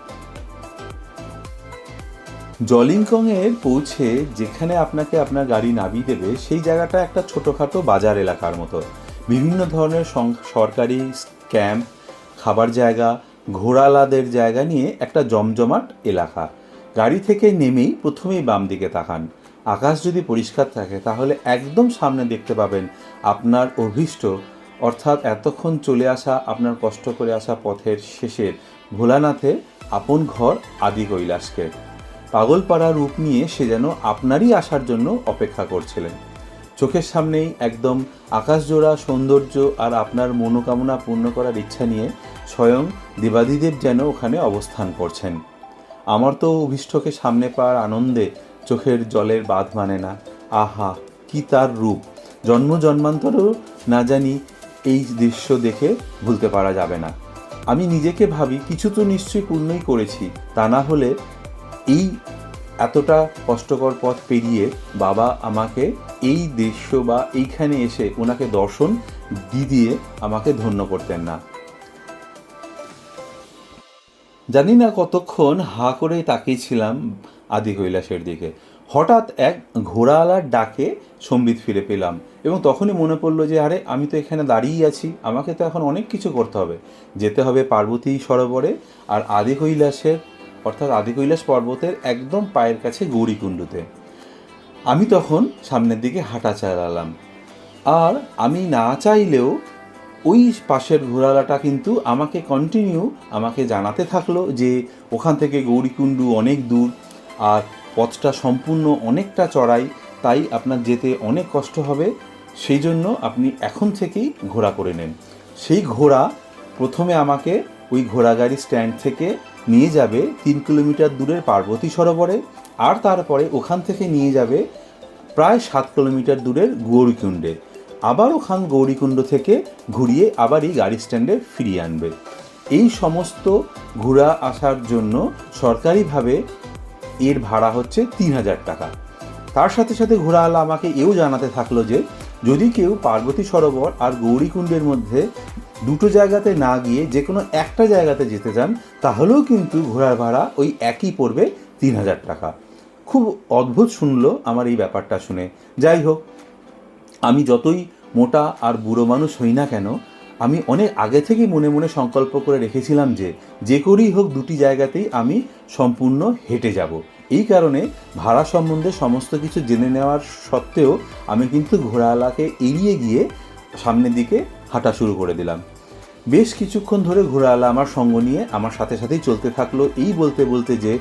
জলিংকংয়ের পৌঁছে যেখানে আপনাকে আপনার গাড়ি নামিয়ে দেবে সেই জায়গাটা একটা ছোটোখাটো বাজার এলাকার মতো। বিভিন্ন ধরনের সরকারি ক্যাম্প, খাবার জায়গা, ঘোড়ালাদের জায়গা নিয়ে একটা জমজমাট এলাকা। গাড়ি থেকে নেমেই প্রথমেই বাম দিকে তাকান। আকাশ যদি পরিষ্কার থাকে তাহলে একদম সামনে দেখতে পাবেন আপনার অভীষ্ট, অর্থাৎ এতক্ষণ চলে আসা আপনার কষ্ট করে আসা পথের শেষের ভোলানাথে আপন ঘর আদি কৈলাসকে। পাগলপাড়া রূপ নিয়ে সে যেন আপনারই আসার জন্য অপেক্ষা করছিলেন। চোখের সামনেই একদম আকাশজোড়া সৌন্দর্য আর আপনার মনোকামনা পূর্ণ করার ইচ্ছা নিয়ে স্বয়ং দেবাদিদেব যেন ওখানে অবস্থান করছেন। আমার তো অভীষ্টকে সামনে পাওয়ার আনন্দে চোখের জলের বাঁধ মানে না। আহা, কি তার রূপ! জন্ম জন্মান্তরেও না জানি এই দৃশ্য দেখে ভুলতে পারা যাবে না। আমি নিজেকে ভাবি কিছু তো নিশ্চয়ই পুণ্যই করেছি, তা না হলে এই এতটা কষ্টকর পথ পেরিয়ে বাবা আমাকে এই দৃশ্য বা এইখানে এসে ওনাকে দর্শন দিয়ে আমাকে ধন্য করতেন না। জানি না কতক্ষণ হাঁ করে তাকিয়েছিলাম আদি কৈলাসের দিকে। হঠাৎ এক ঘোড়াওয়ালার ডাকে সম্বিত ফিরে পেলাম এবং তখনই মনে পড়লো যে আরে আমি তো এখানে দাঁড়িয়েই আছি, আমাকে তো এখন অনেক কিছু করতে হবে। যেতে হবে পার্বতী সরোবরে আর আদি কৈলাসের অর্থাৎ আদি কৈলাস পর্বতের একদম পায়ের কাছে গৌরীকুণ্ডুতে। আমি তখন সামনের দিকে হাঁটা চালালাম, আর আমি না চাইলেও ওই পাশের ঘোড়ালাটা কিন্তু আমাকে কন্টিনিউ আমাকে জানাতে থাকলো যে ওখান থেকে গৌরীকুণ্ডু অনেক দূর আর পথটা সম্পূর্ণ অনেকটা চড়াই, তাই আপনার যেতে অনেক কষ্ট হবে, সেই জন্য আপনি এখন থেকেই ঘোড়া করে নেন। সেই ঘোড়া প্রথমে আমাকে ওই ঘোড়াগাড়ি স্ট্যান্ড থেকে নিয়ে যাবে 3 কিলোমিটার দূরের পার্বতী সরোবরে, আর তারপরে ওখান থেকে নিয়ে যাবে প্রায় 7 কিলোমিটার দূরের গৌরীকুণ্ডে, আবার ওখান গৌরীকুণ্ড থেকে ঘুরিয়ে আবার এই গাড়ি স্ট্যান্ডে ফিরিয়ে আনবে। এই সমস্ত ঘোরা আসার জন্য সরকারিভাবে এর ভাড়া হচ্ছে 3000 টাকা। তার সাথে সাথে ঘোড়াওয়ালা আমাকে এও জানাতে থাকলো যে যদি কেউ পার্বতী সরোবর আর গৌরীকুণ্ডের মধ্যে দুটো জায়গাতে না গিয়ে যে কোনো একটা জায়গাতে যেতে চান, তাহলেও কিন্তু ঘোড়ার ভাড়া ওই একই পড়বে 3000 টাকা। খুব অদ্ভুত শুনলো আমার এই ব্যাপারটা শুনে। যাই হোক, আমি যতই মোটা আর বুড়ো মানুষ হই না কেন, আমি অনেক আগে থেকেই মনে মনে সংকল্প করে রেখেছিলাম যে যে করেই হোক দুটি জায়গাতেই আমি সম্পূর্ণ হেঁটে যাব। এই কারণে ভাড়া সম্বন্ধে সমস্ত কিছু জেনে নেওয়ার সত্ত্বেও আমি কিন্তু ঘোড়াওয়ালাকে এড়িয়ে গিয়ে সামনের দিকে হাঁটা শুরু করে দিলাম। বেশ কিছুক্ষণ ধরে ঘোড়াওয়ালা আমার সঙ্গ নিয়ে আমার সাথে সাথেই চলতে থাকলো, এই বলতে বলতে যে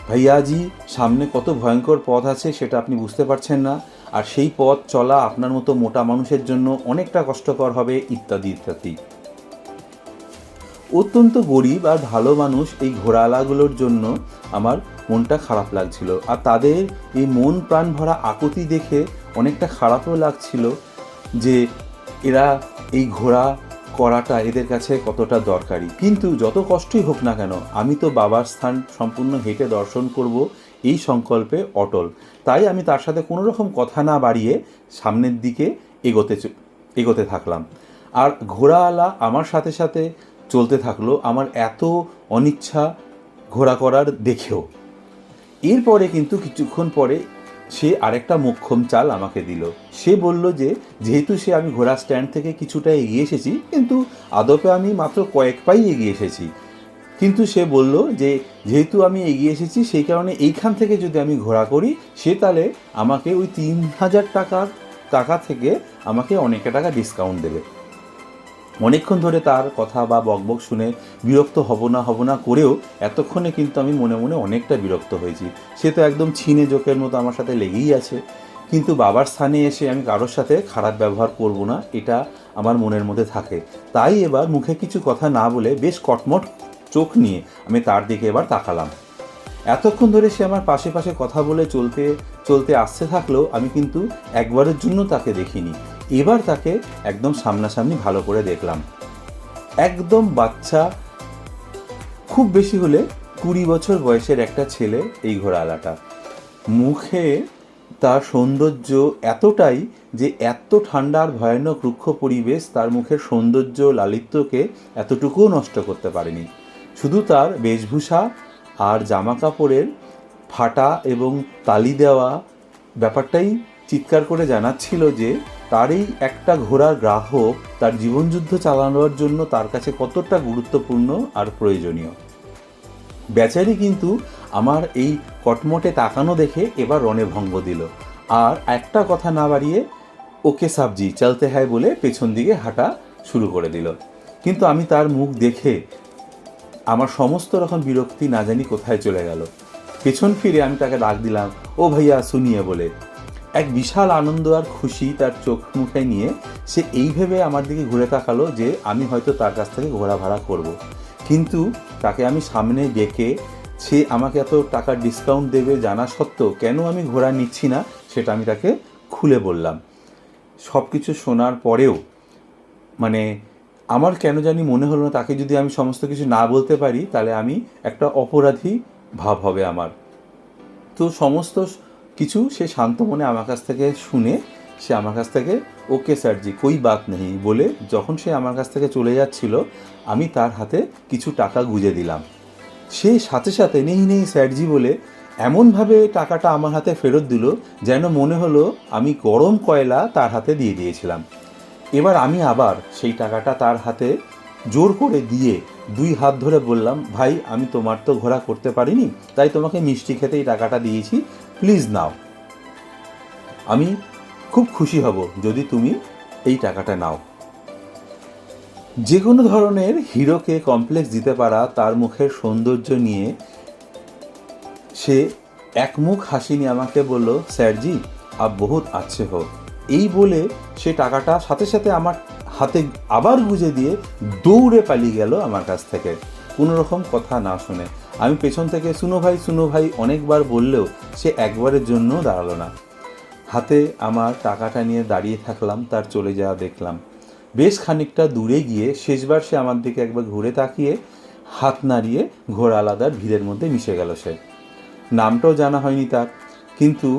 ভাইয়াজি সামনে কত ভয়ঙ্কর পথ আছে সেটা আপনি বুঝতে পারছেন না, আর সেই পথ চলা আপনার মতো মোটা মানুষের জন্য অনেকটা কষ্টকর হবে, ইত্যাদি ইত্যাদি। অত্যন্ত গরিব আর ভালো মানুষ এই ঘোড়াওয়ালাগুলোর জন্য আমার মনটা খারাপ লাগছিল, আর তাদের এই মন প্রাণ ভরা আকুতি দেখে অনেকটা খারাপও লাগছিল যে এরা এই ঘোড়া করাটা এদের কাছে কতটা দরকারি। কিন্তু যত কষ্টই হোক না কেন আমি তো বাবার স্থান সম্পূর্ণ হেঁটে দর্শন করব এই সংকল্পে অটল। তাই আমি তার সাথে কোনো রকম কথা না বাড়িয়ে সামনের দিকে এগোতে থাকলাম, আর ঘোড়াওয়ালা আমার সাথে সাথে চলতে থাকলো আমার এত অনিচ্ছা ঘোড়া করার দেখেও। এরপরে কিন্তু কিছুক্ষণ পরে সে আরেকটা মোক্ষম চাল আমাকে দিল। সে বলল যে যেহেতু আমি ঘোড়া স্ট্যান্ড থেকে কিছুটা এগিয়ে এসেছি, কিন্তু আদপে আমি মাত্র কয়েক পাই এগিয়ে এসেছি, কিন্তু সে বলল যে যেহেতু আমি এগিয়ে এসেছি সেই কারণে এইখান থেকে যদি আমি ঘোড়া করি সে তাহলে আমাকে ওই 3000 টাকা থেকে আমাকে অনেকটা টাকা ডিসকাউন্ট দেবে। অনেকক্ষণ ধরে তার কথা বা বকবক শুনে বিরক্ত হব না করেও এতক্ষণে কিন্তু আমি মনে মনে অনেকটা বিরক্ত হয়েছি। সে তো একদম ছিনে জোকের মতো আমার সাথে লেগেই আছে, কিন্তু বাবার স্থানে এসে আমি কারোর সাথে খারাপ ব্যবহার করব না, এটা আমার মনের মধ্যে থাকে। তাই এবার মুখে কিছু কথা না বলে বেশ কটমট চোখ নিয়ে আমি তার দিকে এবার তাকালাম। এতক্ষণ ধরে সে আমার পাশে পাশে কথা বলে চলতে চলতে আসতে থাকলেও আমি কিন্তু একবারের জন্য তাকে দেখিনি। এবার তাকে একদম সামনাসামনি ভালো করে দেখলাম। একদম বাচ্চা, খুব বেশি হলে 20 বছর বয়সের একটা ছেলে এই ঘোড়াওয়ালাটা। মুখে তার সৌন্দর্য এতটাই যে এত ঠান্ডা আর ভয়ানক রুক্ষ পরিবেশ তার মুখের সৌন্দর্য লালিত্যকে এতটুকুও নষ্ট করতে পারেনি। শুধু তার বেশভূষা আর জামা কাপড়ের ফাটা এবং তালি দেওয়া ব্যাপারটাই চিৎকার করে জানাচ্ছিল যে তার এই একটা ঘোড়ার গ্রাহক তার জীবনযুদ্ধ চালানোর জন্য তার কাছে কতটা গুরুত্বপূর্ণ আর প্রয়োজনীয়। বেচারি কিন্তু আমার এই কটমটে তাকানো দেখে এবার রণে ভঙ্গ দিল, আর একটা কথা না বাড়িয়ে ওকে সাবজি চলতে হয় বলে পেছন দিকে হাঁটা শুরু করে দিল। কিন্তু আমি তার মুখ দেখে আমার সমস্ত রকম বিরক্তি না জানি কোথায় চলে গেল। পেছন ফিরে আমি তাকে ডাক দিলাম, ও ভাইয়া শুনিয়ে বলে। এক বিশাল আনন্দ আর খুশি তার চোখ মুখে নিয়ে সে এই ভেবে আমার দিকে ঘুরে তাকালো যে আমি হয়তো তার কাছ থেকে ঘোড়া ভাড়া করব। কিন্তু তাকে আমি সামনে ডেকে সে আমাকে এত টাকার ডিসকাউন্ট দেবে জানা সত্ত্বেও কেন আমি ঘোড়া নিচ্ছি না সেটা আমি তাকে খুলে বললাম। সব কিছু শোনার পরেও মানে আমার কেন জানি মনে হলো না তাকে যদি আমি সমস্ত কিছু না বলতে পারি তাহলে আমি একটা অপরাধী ভাব হবে আমার। তো সমস্ত কিছু সে শান্ত মনে আমার কাছ থেকে শুনে সে আমার কাছ থেকে ওকে স্যারজি কোই বাত নেই বলে যখন সে আমার কাছ থেকে চলে যাচ্ছিল আমি তার হাতে কিছু টাকা গুঁজে দিলাম। সে সাথে সাথে নেই নেই স্যারজি বলে এমনভাবে টাকাটা আমার হাতে ফেরত দিল যেন মনে হলো আমি গরম কয়লা তার হাতে দিয়ে দিয়েছিলাম। এবার আমি আবার সেই টাকাটা তার হাতে জোর করে দিয়ে 2 হাত ধরে বললাম, ভাই আমি তোমার তো ঘোড়া করতে পারিনি, তাই তোমাকে মিষ্টি খেতে এই টাকাটা দিয়েছি, প্লিজ নাও। আমি খুব খুশি হব যদি তুমি এই টাকাটা নাও। যে কোনো ধরনের হিরোকে কমপ্লেক্স দিতে পারা তার মুখের সৌন্দর্য নিয়ে সে একমুখ হাসি নিয়ে আমাকে বলল, স্যারজি আপ বহুত আচ্ছে হো। এই বলে সে টাকাটা সাথে সাথে আমার হাতে আবার গুঁজে দিয়ে দৌড়ে পালিয়ে গেল আমার কাছ থেকে কোনো রকম কথা না শুনে। আমি পেছন থেকে শুনো ভাই অনেকবার বললেও সে একবারের জন্যও দাঁড়ালো না। হাতে আমার টাকাটা নিয়ে দাঁড়িয়ে থাকলাম, তার চলে যাওয়া দেখলাম। বেশ খানিকটা দূরে গিয়ে শেষবার সে আমার দিকে একবার ঘুরে তাকিয়ে হাত নাড়িয়ে ঘোড়ালাদার ভিড়ের মধ্যে মিশে গেল। সে নামটাও জানা হয়নি তার, কিন্তু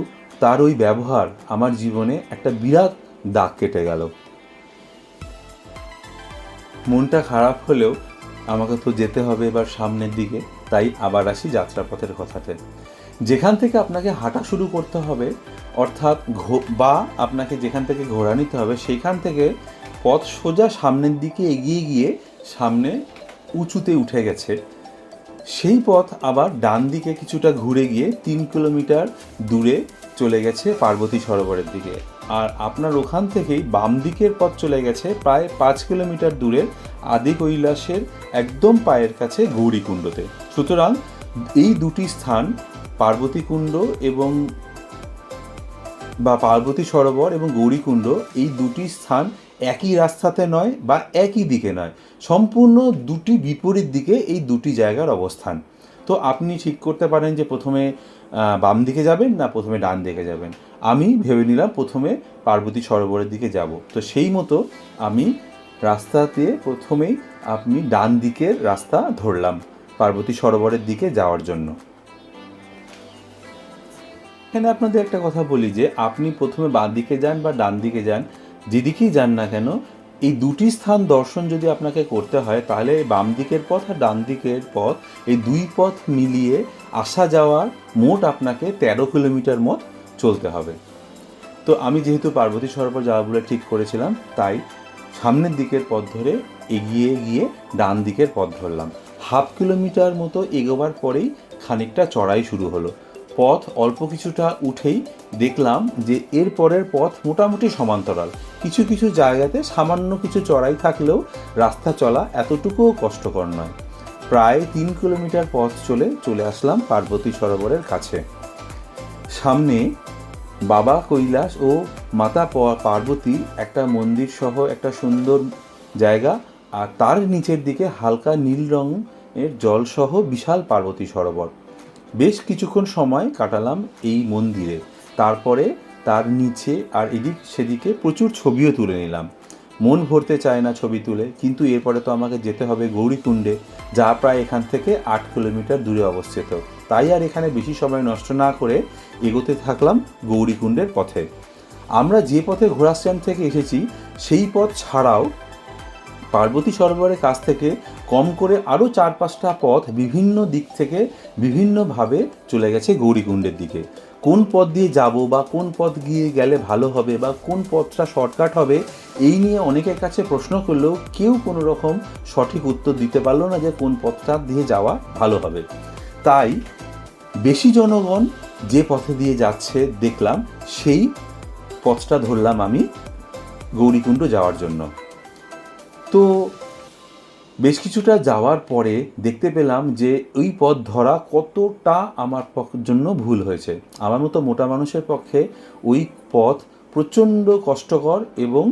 তার ওই ব্যবহার আমার জীবনে একটা বিরাট দাগ কেটে গেল। মনটা খারাপ হলেও আমাকে তো যেতে হবে এবার সামনের দিকে, তাই আবার আসি যাত্রাপথের কথাতে। যেখান থেকে আপনাকে হাঁটা শুরু করতে হবে অর্থাৎ বা আপনাকে যেখান থেকে ঘোড়া নিতে হবে সেইখান থেকে পথ সোজা সামনের দিকে এগিয়ে গিয়ে সামনে উঁচুতে উঠে গেছে। সেই পথ আবার ডান দিকে কিছুটা ঘুরে গিয়ে 3 কিলোমিটার দূরে চলে গেছে পার্বতী সরোবরের দিকে। আর আপনার ওখান থেকেই বাম দিকের পথ চলে গেছে প্রায় 5 কিলোমিটার দূরের আদি কৈলাসের একদম পায়ের কাছে গৌরীকুণ্ডতে। সুতরাং এই দুটি স্থান পার্বতীকুণ্ড এবং বা পার্বতী সরোবর এবং গৌরীকুণ্ড এই দুটি স্থান একই রাস্তাতে নয় বা একই দিকে নয়, সম্পূর্ণ দুটি বিপরীত দিকে এই দুটি জায়গার অবস্থান। তো আপনি ঠিক করতে পারেন যে প্রথমে বাম দিকে যাবেন না প্রথমে ডান দিকে যাবেন। আমি ভেবে নিলাম প্রথমে পার্বতী সরোবরের দিকে যাব, তো সেই মতো আমি রাস্তাতে প্রথমেই আপনি ডান দিকের রাস্তা ধরলাম পার্বতী সরোবরের দিকে যাওয়ার জন্য। এখানে আপনাদের একটা কথা বলি যে আপনি প্রথমে বাঁ দিকে যান বা ডান দিকে যান, যেদিকেই যান না কেন এই দুটি স্থান দর্শন যদি আপনাকে করতে হয় তাহলে বাম দিকের পথ আর ডান দিকের পথ এই দুই পথ মিলিয়ে আসা যাওয়ার মোট আপনাকে 13 কিলোমিটার মত চলতে হবে। তো আমি যেহেতু পার্বতী সরোবর যাওয়া বলে ঠিক করেছিলাম তাই সামনের দিকের পথ ধরে এগিয়ে গিয়ে ডান দিকের পথ ধরলাম। হাফ কিলোমিটার মতো এগোবার পরেই খানিকটা চড়াই শুরু হলো। পথ অল্প কিছুটা উঠেই দেখলাম যে এর পরের পথ মোটামুটি সমান্তরাল, কিছু কিছু জায়গাতে সামান্য কিছু চড়াই থাকলেও রাস্তা চলা এতটুকুও কষ্টকর নয়। প্রায় 3 কিলোমিটার পথ চলে আসলাম পার্বতী সরোবরের কাছে। সামনে বাবা কৈলাস ও মাতা পার্বতী একটা মন্দির সহ একটা সুন্দর জায়গা, আর তার নিচের দিকে হালকা নীল রঙের জলসহ বিশাল পার্বতী সরোবর। বেশ কিছুক্ষণ সময় কাটালাম এই মন্দিরে, তারপরে তার নিচে আর এদিক সেদিকে প্রচুর ছবিও তুলে নিলাম। মন ভরতে চায় না ছবি তুলে, কিন্তু এরপরে তো আমাকে যেতে হবে গৌরীকুণ্ডে, যা প্রায় এখান থেকে 8 কিলোমিটার দূরে অবস্থিত। তাই আর এখানে বেশি সময় নষ্ট না করে এগোতে থাকলাম গৌরীকুণ্ডের পথে। আমরা যে পথে ঘোড়া স্ট্যান্ড থেকে এসেছি সেই পথ ছাড়াও পার্বতী সরোবরের কাছ থেকে কম করে আরও 4-5টা পথ বিভিন্ন দিক থেকে বিভিন্নভাবে চলে গেছে গৌরীকুণ্ডের দিকে। কোন পথ দিয়ে যাব বা কোন পথ গিয়ে গেলে ভালো হবে বা কোন পথটা শর্টকাট হবে এই নিয়ে অনেকের কাছে প্রশ্ন করলেও কেউ কোনো রকম সঠিক উত্তর দিতে পারলো না যে কোন পথটা দিয়ে যাওয়া ভালো হবে। তাই বেশি জনগণ যে পথে দিয়ে যাচ্ছে দেখলাম সেই পথটা ধরলাম আমি গৌরীকুণ্ড যাওয়ার জন্য। তো বেশ কিছুটা যাওয়ার পরে দেখতে পেলাম যে ওই পথ ধরা কতটা আমার জন্য ভুল হয়েছে। আমার মতো মোটা মানুষের পক্ষে ওই পথ প্রচণ্ড কষ্টকর এবং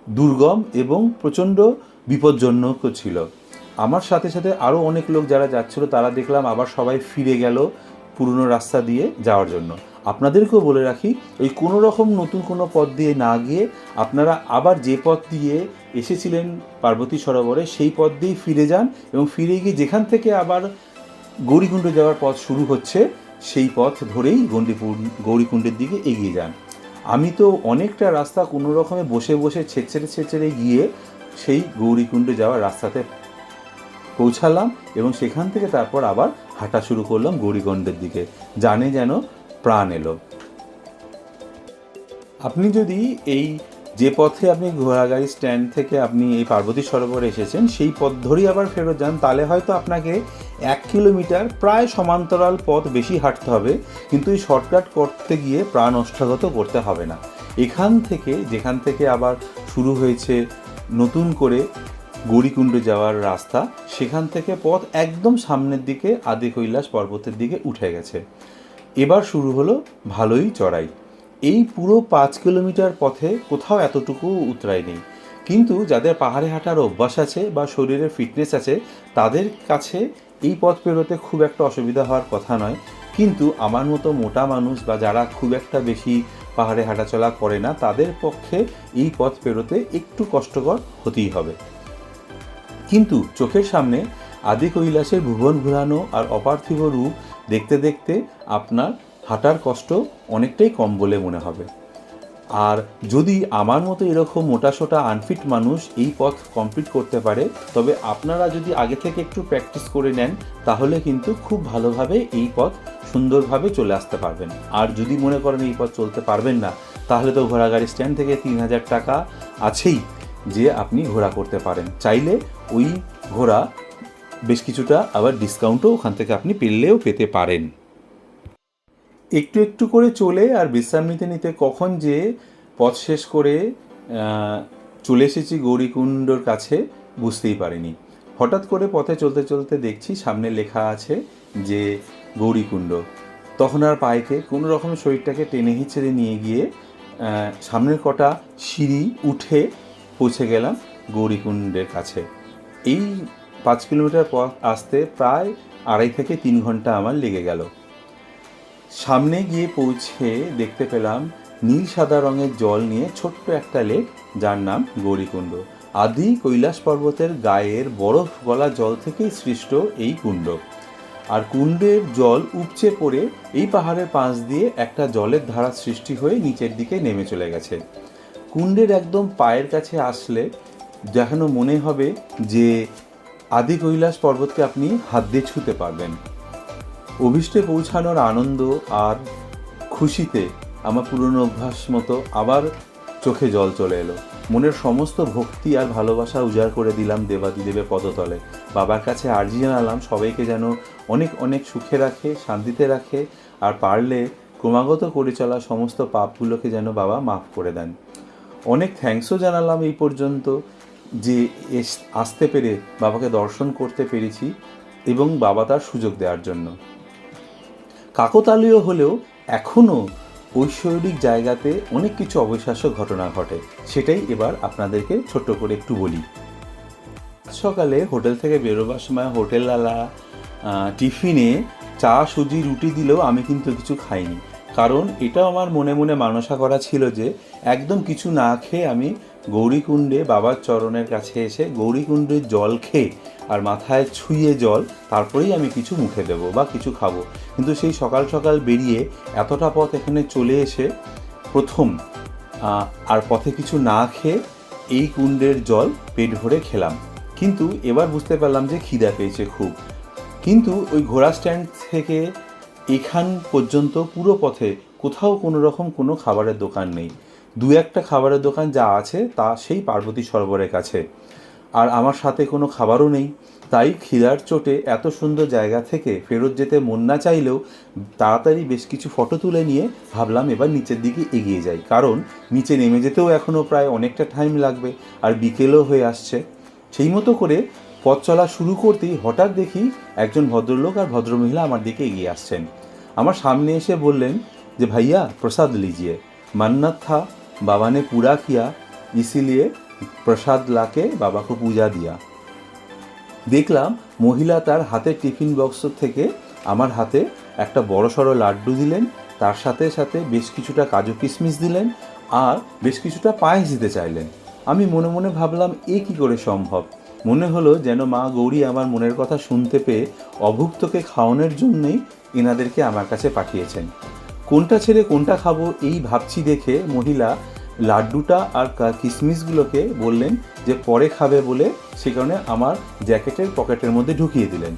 দুর্গম এবং প্রচণ্ড বিপজ্জনকও ছিল। আমার সাথে সাথে আরও অনেক লোক যারা যাচ্ছিল তারা দেখলাম আবার সবাই ফিরে গেল পুরনো রাস্তা দিয়ে যাওয়ার জন্য। আপনাদেরকেও বলে রাখি, ওই কোনো রকম নতুন কোনো পথ দিয়ে না গিয়ে আপনারা আবার যে পথ দিয়ে এসেছিলেন পার্বতী সরোবরে সেই পথ দিয়েই ফিরে যান এবং ফিরে গিয়ে যেখান থেকে আবার গৌরীকুণ্ড যাওয়ার পথ শুরু হচ্ছে সেই পথ ধরেই গৌরীকুণ্ডের দিকে এগিয়ে যান। আমি তো অনেকটা রাস্তা কোনো রকমে বসে বসে ছেঁচড়ে গিয়ে সেই গৌরীকুণ্ডে যাওয়ার রাস্তাতে পৌঁছালাম এবং সেখান থেকে তারপর আবার হাঁটা শুরু করলাম গৌরীকুণ্ডের দিকে। জানে যেন প্রাণ এলো। আপনি যদি এই যে পথে আপনি ঘোড়াগাড়ি স্ট্যান্ড থেকে আপনি এই পার্বতী সরোবরে এসেছেন সেই পথ ধরেই আবার ফেরত যান, তাহলে হয়তো আপনাকে 1 কিলোমিটার প্রায় সমান্তরাল পথ বেশি হাঁটতে হবে, কিন্তু এই শর্টকাট করতে গিয়ে প্রাণ ওষ্ঠাগত করতে হবে না। এখান থেকে যেখান থেকে আবার শুরু হয়েছে নতুন করে গৌরীকুণ্ড যাওয়ার রাস্তা, সেখান থেকে পথ একদম সামনের দিকে আদি কৈলাস পর্বতের দিকে উঠে গেছে। এবার শুরু হলো ভালোই চড়াই। এই পুরো 5 কিলোমিটার পথে কোথাও এতটুকু উতরাই নেই, কিন্তু যাদের পাহাড়ে হাঁটার অভ্যাস আছে বা শরীরের ফিটনেস আছে তাদের কাছে এই পথ পেরোতে খুব একটা অসুবিধা হওয়ার কথা নয়। কিন্তু আমার মতো মোটা মানুষ বা যারা খুব একটা বেশি পাহাড়ে হাঁটাচলা করে না তাদের পক্ষে এই পথ পেরোতে একটু কষ্টকর হতেই হবে। কিন্তু চোখের সামনে আদি কৈলাসের ভুবন ঘুরানো আর অপার্থিব রূপ দেখতে দেখতে আপনার হাঁটার কষ্ট অনেকটাই কম বলে মনে হবে। আর যদি আমার মতো এরকম মোটাসোটা আনফিট মানুষ এই পথ কমপ্লিট করতে পারে, তবে আপনারা যদি আগে থেকে একটু প্র্যাকটিস করে নেন তাহলে কিন্তু খুব ভালোভাবে এই পথ সুন্দরভাবে চলে আসতে পারবেন। আর যদি মনে করেন এই পথ চলতে পারবেন না, তাহলে তো ঘোড়াগাড়ি স্ট্যান্ড থেকে 3000 টাকা আছেই যে আপনি ঘোড়া করতে পারেন। চাইলে ওই ঘোড়া বেশ কিছুটা আবার ডিসকাউন্টও ওখান থেকে আপনি পেতে পারেন। একটু একটু করে চলে আর বিশ্রাম নিতে নিতে কখন যে পথ শেষ করে চলে এসেছি গৌরীকুণ্ডর কাছে বুঝতেই পারিনি। হঠাৎ করে পথে চলতে চলতে দেখছি সামনে লেখা আছে যে গৌরীকুণ্ড। তখন আর পায়েকে কোনো রকম শরীরটাকে টেনে হিচড়ে নিয়ে গিয়ে সামনের কটা সিঁড়ি উঠে পৌঁছে গেলাম গৌরীকুণ্ডের কাছে। এই 5 কিলোমিটার পথ আসতে প্রায় 2.5 থেকে 3 ঘন্টা আমার লেগে গেল। সামনে গিয়ে পৌঁছে দেখতে পেলাম নীল সাদা রঙের জল নিয়ে ছোট্ট একটা লেক, যার নাম গৌরীকুণ্ড। আদি কৈলাস পর্বতের গায়ের বরফ গলা জল থেকেই সৃষ্ট এই কুণ্ড। আর কুণ্ডের জল উপচে পড়ে এই পাহাড়ের পাশ দিয়ে একটা জলের ধারা সৃষ্টি হয়ে নিচের দিকে নেমে চলে গেছে। কুণ্ডের একদম পায়ের কাছে আসলে যেন মনে হবে যে আদি কৈলাস পর্বতকে আপনি হাত দিয়ে ছুঁতে পারবেন। অভীষ্টে পৌঁছানোর আনন্দ আর খুশিতে আমার পুরনো অভ্যাস মতো আবার চোখে জল চলে এলো। মনের সমস্ত ভক্তি আর ভালোবাসা উজাড় করে দিলাম দেবাদিদেবের পদতলে। বাবার কাছে আর্জি জানালাম সবাইকে যেন অনেক অনেক সুখে রাখে, শান্তিতে রাখে, আর পারলে ক্রমাগত করে চলা সমস্ত পাপগুলোকে যেন বাবা মাফ করে দেন। অনেক থ্যাঙ্কসও জানালাম এই পর্যন্ত যে আসতে পেরে বাবাকে দর্শন করতে পেরেছি এবং বাবা তার সুযোগ দেওয়ার জন্য। কাকতালীয় হলেও এখনও ঐশ্বরিক জায়গাতে অনেক কিছু অবিশ্বাস্য ঘটনা ঘটে, সেটাই এবার আপনাদেরকে ছোট্ট করে একটু বলি। সকালে হোটেল থেকে বেরোবার সময় হোটেলওয়ালা টিফিনে চা সুজি রুটি দিলেও আমি কিন্তু কিছু খাইনি, কারণ এটাও আমার মনে মনে মানসা করা ছিল যে একদম কিছু না খেয়ে আমি গৌরীকুণ্ডে বাবার চরণের কাছে এসে গৌরীকুণ্ডের জল খেয়ে আর মাথায় ছুঁয়ে জল তারপরেই আমি কিছু মুখে দেবো বা কিছু খাবো। কিন্তু সেই সকাল সকাল বেরিয়ে এতটা পথ এখানে চলে এসে প্রথম আর পথে কিছু না খেয়ে এই কুণ্ডের জল পেট ভরে খেলাম। কিন্তু এবার বুঝতে পারলাম যে খিদা পেয়েছে খুব। কিন্তু ওই ঘোড়া স্ট্যান্ড থেকে এখান পর্যন্ত পুরো পথে কোথাও কোনো রকম কোনো খাবারের দোকান নেই। 2-1টা খাবারের দোকান যা আছে তা সেই পার্বতী সরোবরের কাছে, আর আমার সাথে কোনো খাবারও নেই। তাই খিদার চোটে এত সুন্দর জায়গা থেকে ফেরত যেতে মন না চাইলেও তাড়াতাড়ি বেশ কিছু ফটো তুলে নিয়ে ভাবলাম এবার নিচের দিকে এগিয়ে যাই, কারণ নিচে নেমে যেতেও এখনও প্রায় অনেকটা টাইম লাগবে আর বিকেলও হয়ে আসছে। সেই মতো করে পথ চলা শুরু করতেই হঠাৎ দেখি একজন ভদ্রলোক আর ভদ্রমহিলা আমার দিকে এগিয়ে আসছেন। আমার সামনে এসে বললেন যে ভাইয়া প্রসাদ লিজিয়ে, मन्नत था, बाबा ने पूरा किया, इसीलिए प्रसाद लाके बाबा को पूजा दिया। দেখলাম মহিলা তার হাতের টিফিন বক্স থেকে আমার হাতে একটা বড়সড় লাড্ডু দিলেন, তার সাথে সাথে বেশ কিছুটা কাজু কিশমিশ দিলেন আর বেশ কিছুটা পায়েস দিতে চাইলেন। আমি মনে মনে ভাবলাম এ কী করে সম্ভব। মনে হলো যেন মা গৌরী আমার মনের কথা শুনতে পেয়ে অভুক্তকে খাওয়ানোর জন্যই এনাদেরকে আমার কাছে পাঠিয়েছেন। কোনটা ছেড়ে কোনটা খাবো এই ভাবছি দেখে মহিলা লাড্ডুটা আর কিশমিশগুলোকে বললেন যে পরে খাবে বলে, সে কারণে আমার জ্যাকেটের পকেটের মধ্যে ঢুকিয়ে দিলেন।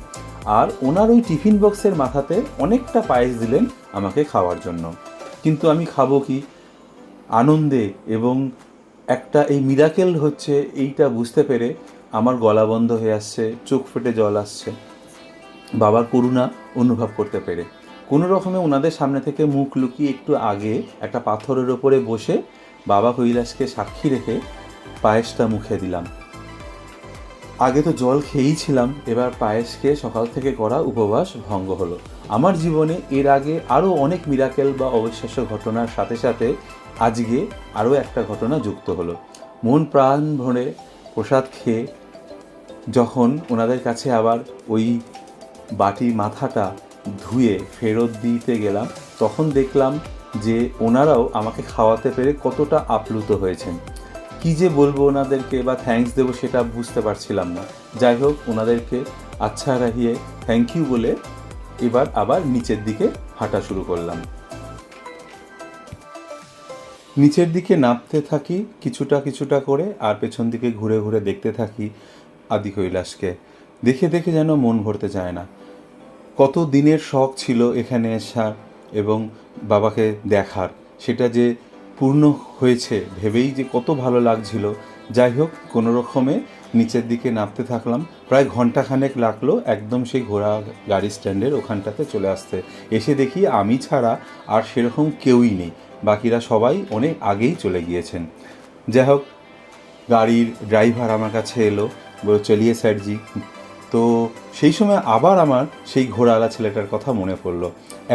আর ওনার ওই টিফিন বক্সের মাথাতে অনেকটা পায়েস দিলেন আমাকে খাওয়ার জন্য। কিন্তু আমি খাবো কি আনন্দে এবং একটা এই মিরাকেল হচ্ছে এইটা বুঝতে পেরে আমার গলা বন্ধ হয়ে আসছে, চোখ ফেটে জল আসছে বাবার করুণা অনুভব করতে পেরে। কোনো রকমে ওনাদের সামনে থেকে মুখ লুকিয়ে একটু আগে একটা পাথরের ওপরে বসে বাবা কৈলাসকে সাক্ষী রেখে পায়েসটা মুখে দিলাম। আগে তো জল খেয়েই ছিলাম, এবার পায়েস খেয়ে সকাল থেকে করা উপবাস ভঙ্গ হলো। আমার জীবনে এর আগে আরও অনেক মিরাকেল বা অবিশ্বাস্য ঘটনার সাথে সাথে আজকে আরও একটা ঘটনা যুক্ত হলো। মন প্রাণ ভরে প্রসাদ খেয়ে যখন ওনাদের কাছে আবার ওই বাটি মাথাটা ধুয়ে ফেরত দিতে গেলাম, তখন দেখলাম যে ওনারাও আমাকে খাওয়াতে পেরে কতটা আপ্লুত হয়েছেন। কী যে বলবো ওনাদেরকে বা থ্যাঙ্কস দেবো সেটা বুঝতে পারছিলাম না। যাই হোক, ওনাদেরকে আচ্ছা রাহিয়ে থ্যাংক ইউ বলে এবার আবার নিচের দিকে হাঁটা শুরু করলাম। নিচের দিকে নামতে থাকি কিছুটা কিছুটা করে, আর পেছন দিকে ঘুরে ঘুরে দেখতে থাকি আদি কৈলাসকে। দেখে দেখে যেন মন ভরতে চায় না। কত দিনের শখ ছিল এখানে আসার এবং বাবাকে দেখার, সেটা যে পূর্ণ হয়েছে ভেবেই যে কত ভালো লাগছিল। যাই হোক, কোনো রকমে নিচের দিকে নামতে থাকলাম। প্রায় ঘন্টাখানেক লাগলো একদম সেই ঘোড়া গাড়ি স্ট্যান্ডের ওখানটাতে চলে আসতে। এসে দেখি আমি ছাড়া আর সেরকম কেউই নেই, বাকিরা সবাই অনেক আগেই চলে গিয়েছেন। যাই হোক, গাড়ির ড্রাইভার আমার কাছে এলো, বলে চলিয়ে স্যারজি। তো সেই সময় আবার আমার সেই ঘোড়াওয়ালা ছেলেটার কথা মনে পড়লো।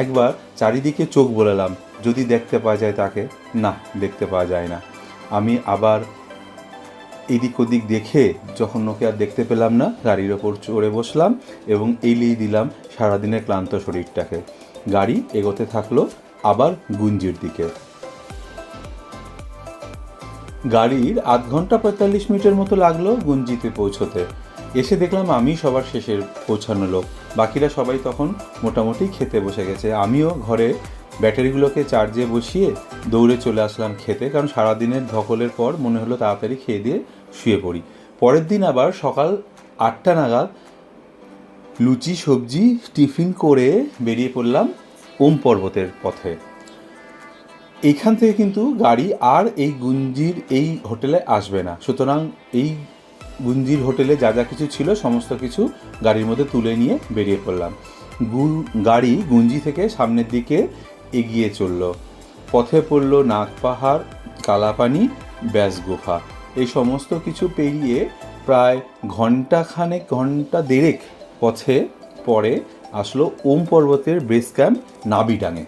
একবার চারিদিকে চোখ বোলালাম, যদি দেখতে পাওয়া যায় তাকে। না, দেখতে পাওয়া যায় না। আমি আবার এদিক ওদিক দেখে যখন ওকে আর দেখতে পেলাম না, গাড়ির ওপর চড়ে বসলাম এবং এলিয়ে দিলাম সারাদিনের ক্লান্ত শরীরটাকে। গাড়ি এগোতে থাকলো আবার গুঞ্জির দিকে। গাড়ির ৮ ঘন্টা ৪৫ মিনিটের মতো লাগলো গুঞ্জিতে পৌঁছতে। এসে দেখলাম আমি সবার শেষের পৌঁছানো লোক, বাকিরা সবাই তখন মোটামুটি খেতে বসে গেছে। আমিও ঘরে ব্যাটারিগুলোকে চার্জে বসিয়ে দৌড়ে চলে আসলাম খেতে, কারণ সারাদিনের ধকলের পর মনে হলো তাড়াতাড়ি খেয়ে দিয়ে শুয়ে পড়ি। পরের দিন আবার সকাল ৮টা নাগাদ লুচি সবজি টিফিন করে বেরিয়ে পড়লাম ওম পর্বতের পথে। এইখান থেকে কিন্তু গাড়ি আর এই গুঞ্জির এই হোটেলে আসবে না, সুতরাং এই গুঞ্জির হোটেলে যা যা কিছু ছিল সমস্ত কিছু গাড়ির মধ্যে তুলে নিয়ে বেরিয়ে পড়লাম। গাড়ি গুঞ্জি থেকে সামনের দিকে এগিয়ে চলল। পথে পড়ল নাগ পাহাড়, কালাপানি, ব্যাস গুফা। এই সমস্ত কিছু পেরিয়ে প্রায় ঘন্টা দেড়েক পথে পরে আসলো ওম পর্বতের বেস ক্যাম্প নাবিডাঙে।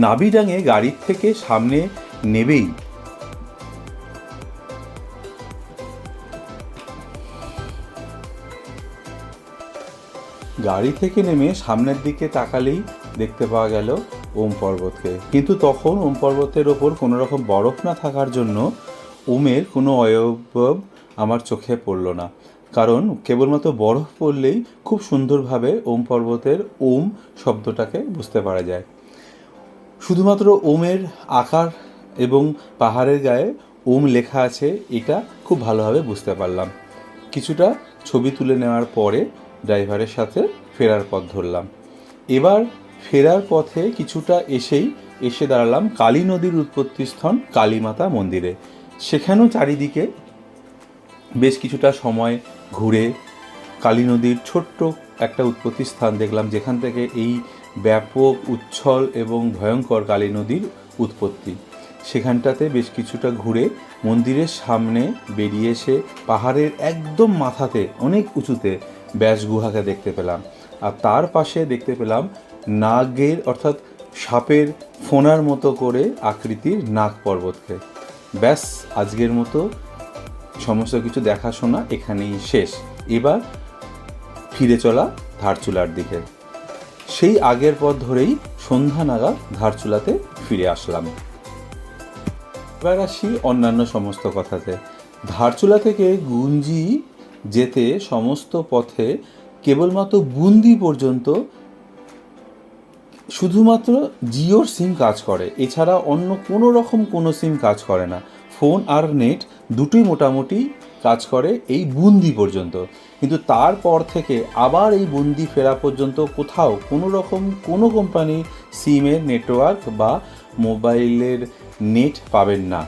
নাবিডাঙে গাড়ির থেকে সামনে নেবেই গাড়ি থেকে নেমে সামনের দিকে তাকালেই দেখতে পাওয়া গেল ওম পর্বতকে। কিন্তু তখন ওম পর্বতের ওপর কোনো রকম বরফ না থাকার জন্য ওমের কোনো অবয়ব আমার চোখে পড়ল না, কারণ কেবলমাত্র বরফ পড়লেই খুব সুন্দরভাবে ওম পর্বতের ওম শব্দটাকে বুঝতে পারা যায়। শুধুমাত্র ওমের আকার এবং পাহাড়ের গায়ে ওম লেখা আছে এটা খুব ভালোভাবে বুঝতে পারলাম। কিছুটা ছবি তুলে নেওয়ার পরে ড্রাইভারের সাথে ফেরার পথ ধরলাম। এবার ফেরার পথে কিছুটা এসে দাঁড়ালাম কালী নদীর উৎপত্তিস্থল কালীমাতা মন্দিরে। সেখানেও চারিদিকে বেশ কিছুটা সময় ঘুরে কালী নদীর ছোট্ট একটা উৎপত্তি স্থান দেখলাম, যেখান থেকে এই ব্যাপক উচ্ছল এবং ভয়ঙ্কর কালী নদীর উৎপত্তি। সেখানটাতে বেশ কিছুটা ঘুরে মন্দিরের সামনে বেরিয়ে এসে পাহাড়ের একদম মাথাতে অনেক উঁচুতে ব্যাস গুহাকে দেখতে পেলাম। আর তার পাশে দেখতে পেলাম নাগের অর্থাৎ সাপের ফোনার মতো করে আকৃতির নাগ পর্বতকে। ব্যাস আজকের মতো সমস্ত কিছু দেখাশোনা এখানেই শেষ। এবার ফিরে চলা ধারচুলার দিকে। সেই আগের পথ ধরেই সন্ধ্যা নাগাদ ধারচুলাতে ফিরে আসলাম। এবার আসি অন্যান্য সমস্ত কথাতে। ধারচুলা থেকে গুঞ্জি যেতে সমস্ত পথে কেবলমাত্র বুন্দি পর্যন্ত শুধুমাত্র জিওর সিম কাজ করে, এছাড়া অন্য কোনো রকম কোনো সিম কাজ করে না। ফোন আর নেট দুটোই মোটামুটি কাজ করে এই বুন্দি পর্যন্ত, কিন্তু তারপর থেকে আবার এই বুন্দি ফেরা পর্যন্ত কোথাও কোনো রকম কোনো কোম্পানির সিমের নেটওয়ার্ক বা মোবাইলের নেট পাবেন না।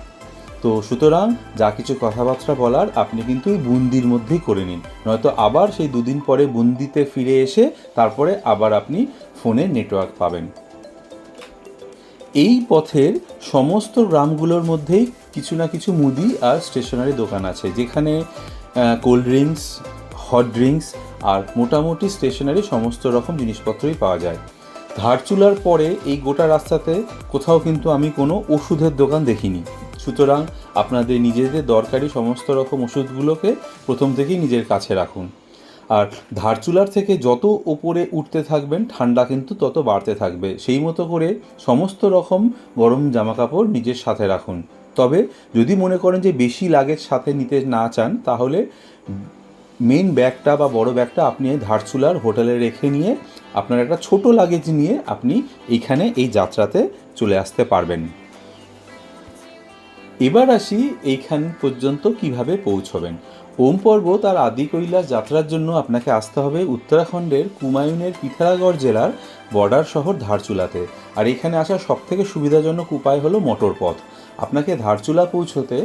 তো সুতরাং যা কিছু কথাবার্তা বলার আপনি কিন্তু এই বুন্দির মধ্যেই করে নিন, নয়তো আবার সেই দুদিন পরে বুন্দিতে ফিরে এসে তারপরে আবার আপনি ফোনে নেটওয়ার্ক পাবেন। এই পথের সমস্ত গ্রামগুলোর মধ্যেই কিছু না কিছু মুদি আর স্টেশনারি দোকান আছে, যেখানে কোল্ড ড্রিঙ্কস, হট ড্রিঙ্কস আর মোটামুটি স্টেশনারি সমস্ত রকম জিনিসপত্রই পাওয়া যায়। ধারচুলার পরে এই গোটা রাস্তাতে কোথাও কিন্তু আমি কোনো ওষুধের দোকান দেখিনি। সুতরাং আপনাদের নিজেদের দরকারি সমস্ত রকম ওষুধগুলোকে প্রথম থেকেই নিজের কাছে রাখুন। আর ধারচুলার থেকে যত ওপরে উঠতে থাকবেন ঠান্ডা কিন্তু তত বাড়তে থাকবে, সেই মতো করে সমস্ত রকম গরম জামাকাপড় নিজের সাথে রাখুন। তবে যদি মনে করেন যে বেশি লাগেজ সাথে নিতে না চান, তাহলে মেন ব্যাগটা বা বড় ব্যাগটা আপনি ধারচুলার হোটেলে রেখে নিয়ে আপনার একটা ছোট লাগেজ নিয়ে আপনি এইখানে এই যাত্রাতে চলে আসতে পারবেন। এবার আসি এইখান পর্যন্ত কিভাবে পৌঁছবেন। ওম পর্বত আর আদি কৈলাস যাত্রার জন্য আপনাকে আসতে হবে উত্তরাখণ্ডের কুমায়ুনের পিথারাগড় জেলার বর্ডার শহর ধারচুলাতে। আর এখানে আসার সবথেকে সুবিধাজনক উপায় হলো মোটর পথ। আপনাকে ধারচুলা পৌঁছতে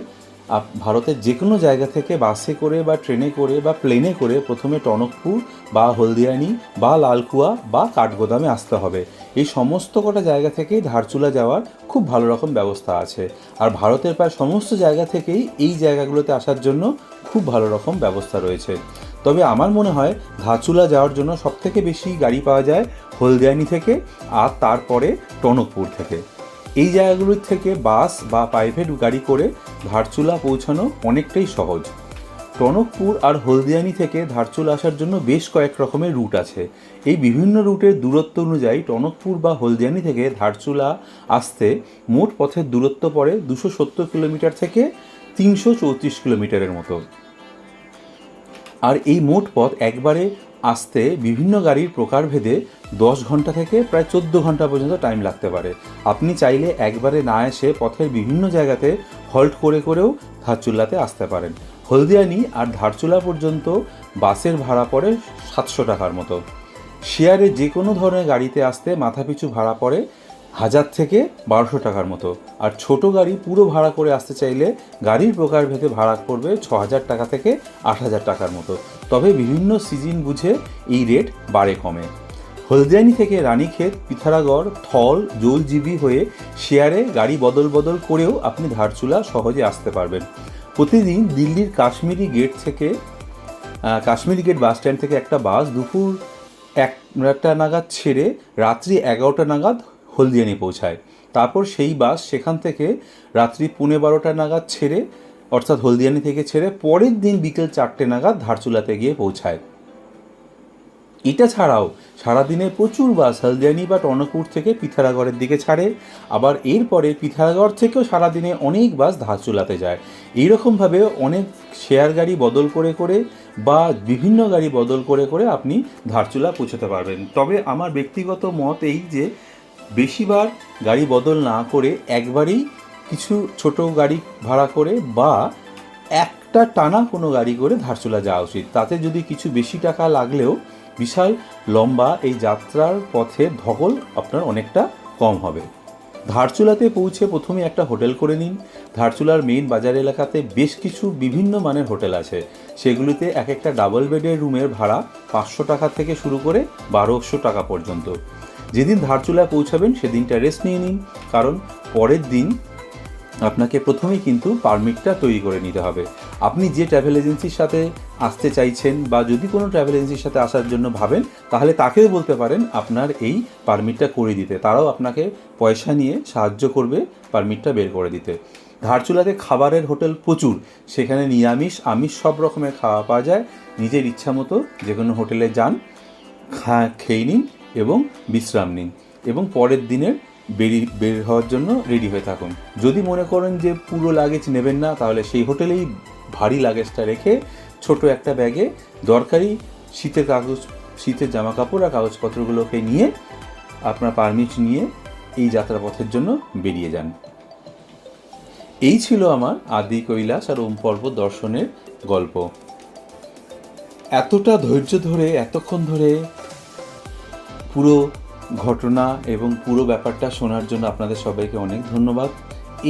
ভারতের যে কোনো জায়গা থেকে বাসে করে বা ট্রেনে করে বা প্লেনে করে প্রথমে টনকপুর বা হলদিয়ানি বা লালকুয়া বা কাঠগোদামে আসতে হবে। এই সমস্ত কটা জায়গা থেকেই ধারচুলা যাওয়ার খুব ভালো রকম ব্যবস্থা আছে। আর ভারতের প্রায় সমস্ত জায়গা থেকেই এই জায়গাগুলোতে আসার জন্য খুব ভালো রকম ব্যবস্থা রয়েছে। তবে আমার মনে হয় ধারচুলা যাওয়ার জন্য সবথেকে বেশি গাড়ি পাওয়া যায় হলদিয়ানি থেকে আর তারপরে টনকপুর থেকে। এই জায়গাগুলোর থেকে বাস বা প্রাইভেট গাড়ি করে ধারচুলা পৌঁছানো অনেকটাই সহজ। টনকপুর আর হলদিয়ানি থেকে ধারচুলা আসার জন্য বেশ কয়েক রকমের রুট আছে। এই বিভিন্ন রুটের দূরত্ব অনুযায়ী টনকপুর বা হলদিয়ানি থেকে ধারচুলা আসতে মোট পথের দূরত্ব পড়ে 270 কিলোমিটার থেকে 334 কিলোমিটারের মতো। আর এই মোট পথ একবারে আসতে বিভিন্ন গাড়ির প্রকারভেদে 10 ঘন্টা থেকে প্রায় 14 ঘন্টা পর্যন্ত টাইম লাগতে পারে। আপনি চাইলে একবারে না এসে পথের বিভিন্ন জায়গাতে হল্ট করে করেও ধারচুলাতে আসতে পারেন। হলদিয়ানি আর ধারচুলা পর্যন্ত বাসের ভাড়া পড়ে 700 টাকার মতো। শেয়ারে যে কোনো ধরনের গাড়িতে আসতে মাথাপিছু ভাড়া পড়ে 1000 থেকে 1200 টাকার মতো। আর ছোট গাড়ি পুরো ভাড়া করে আসতে চাইলে গাড়ির প্রকারভেদে ভাড়া পড়বে 6000 টাকা থেকে 8000 টাকার মতো। তবে বিভিন্ন সিজন বুঝে এই রেট বাড়ে কমে। হলদিয়ানি থেকে রানীক্ষেত, পিথারাগড়, থল, জলজিবি হয়ে শেয়ারে গাড়ি বদল করেও আপনি ধারচুলা সহজে আসতে পারবেন। প্রতিদিন দিল্লির কাশ্মীরি গেট বাস স্ট্যান্ড থেকে একটা বাস দুপুর 1টা নাগাদ ছেড়ে রাত্রি 11টা নাগাদ হলদিয়ানি পৌঁছায়। তারপর সেই বাস সেখান থেকে রাত্রি 12:15 নাগাদ ছেড়ে, অর্থাৎ হলদিয়ানি থেকে ছেড়ে পরের দিন বিকেল 4টে নাগাদ ধারচুলাতে গিয়ে পৌঁছায়। এটা ছাড়াও সারাদিনে প্রচুর বাস হলদিয়ানি বা টনকপুর থেকে পিথারাগড়ের দিকে ছাড়ে। আবার এরপরে পিথারাগড় থেকেও সারাদিনে অনেক বাস ধারচুলাতে যায়। এইরকমভাবে অনেক শেয়ার গাড়ি বদল করে করে বা বিভিন্ন গাড়ি বদল করে করে আপনি ধারচুলা পৌঁছতে পারবেন। তবে আমার ব্যক্তিগত মত এই যে বেশিবার গাড়ি বদল না করে একবারেই কিছু ছোট গাড়ি ভাড়া করে বা একটা টানা কোনো গাড়ি করে ধারচুলা যাওয়া উচিত। তাতে যদি কিছু বেশি টাকা লাগলেও বিশাল লম্বা এই যাত্রার পথের ধকল আপনার অনেকটা কম হবে। ধারচুলাতে পৌঁছে প্রথমে একটা হোটেল করে নিন। ধারচুলার মেইন বাজার এলাকাতে বেশ কিছু বিভিন্ন মানের হোটেল আছে। সেগুলিতে এক একটা ডাবল বেডের রুমের ভাড়া 500 টাকা থেকে শুরু করে 1200 টাকা পর্যন্ত। যেদিন ধারচুলায় পৌঁছাবেন সেদিনটা রেস্ট নিয়ে নিন, কারণ পরের দিন আপনাকে প্রথমেই কিন্তু পারমিটটা তৈরি করে নিতে হবে। আপনি যে ট্রাভেল এজেন্সির সাথে আসতে চাইছেন বা যদি কোনো ট্রাভেল এজেন্সির সাথে আসার জন্য ভাবেন, তাহলে তাকেও বলতে পারেন আপনার এই পারমিটটা করে দিতে। তারাও আপনাকে পয়সা নিয়ে সাহায্য করবে পারমিটটা বের করে দিতে। ধারচুলাতে খাবারের হোটেল প্রচুর, সেখানে নিরামিষ আমিষ সব রকমের খাওয়া পাওয়া যায়। নিজের ইচ্ছা মতো যে কোনো হোটেলে যান, খেয়ে নিন এবং বিশ্রাম নিন এবং পরের দিনের বের হওয়ার জন্য রেডি হয়ে থাকুন। যদি মনে করেন যে পুরো লাগেজ নেবেন না, তাহলে সেই হোটেলেই ভারী লাগেজটা রেখে ছোট একটা ব্যাগে দরকারি শীতের জামা কাপড় আর কাগজপত্রগুলোকে নিয়ে আপনার পারমিট নিয়ে এই যাত্রাপথের জন্য বেরিয়ে যান। এই ছিল আমার আদি কৈলাস আর ওম পর্বত দর্শনের গল্প। এতটা ধৈর্য ধরে এতক্ষণ ধরে পুরো ঘটনা এবং পুরো ব্যাপারটা শোনার জন্য আপনাদের সবাইকে অনেক ধন্যবাদ।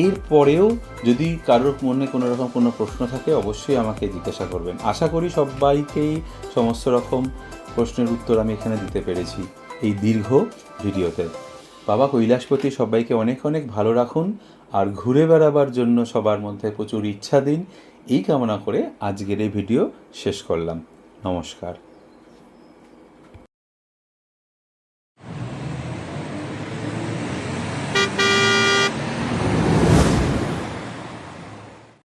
এরপরেও যদি কারোর মনে কোনো রকম কোনো প্রশ্ন থাকে অবশ্যই আমাকে জিজ্ঞাসা করবেন। আশা করি সবাইকেই সমস্ত রকম প্রশ্নের উত্তর আমি এখানে দিতে পেরেছি এই দীর্ঘ ভিডিওতে। বাবা কৈলাসপতি সবাইকে অনেক অনেক ভালো রাখুন আর ঘুরে বেড়াবার জন্য সবার মধ্যে প্রচুর ইচ্ছা দিন, এই কামনা করে আজকের এই ভিডিও শেষ করলাম। নমস্কার।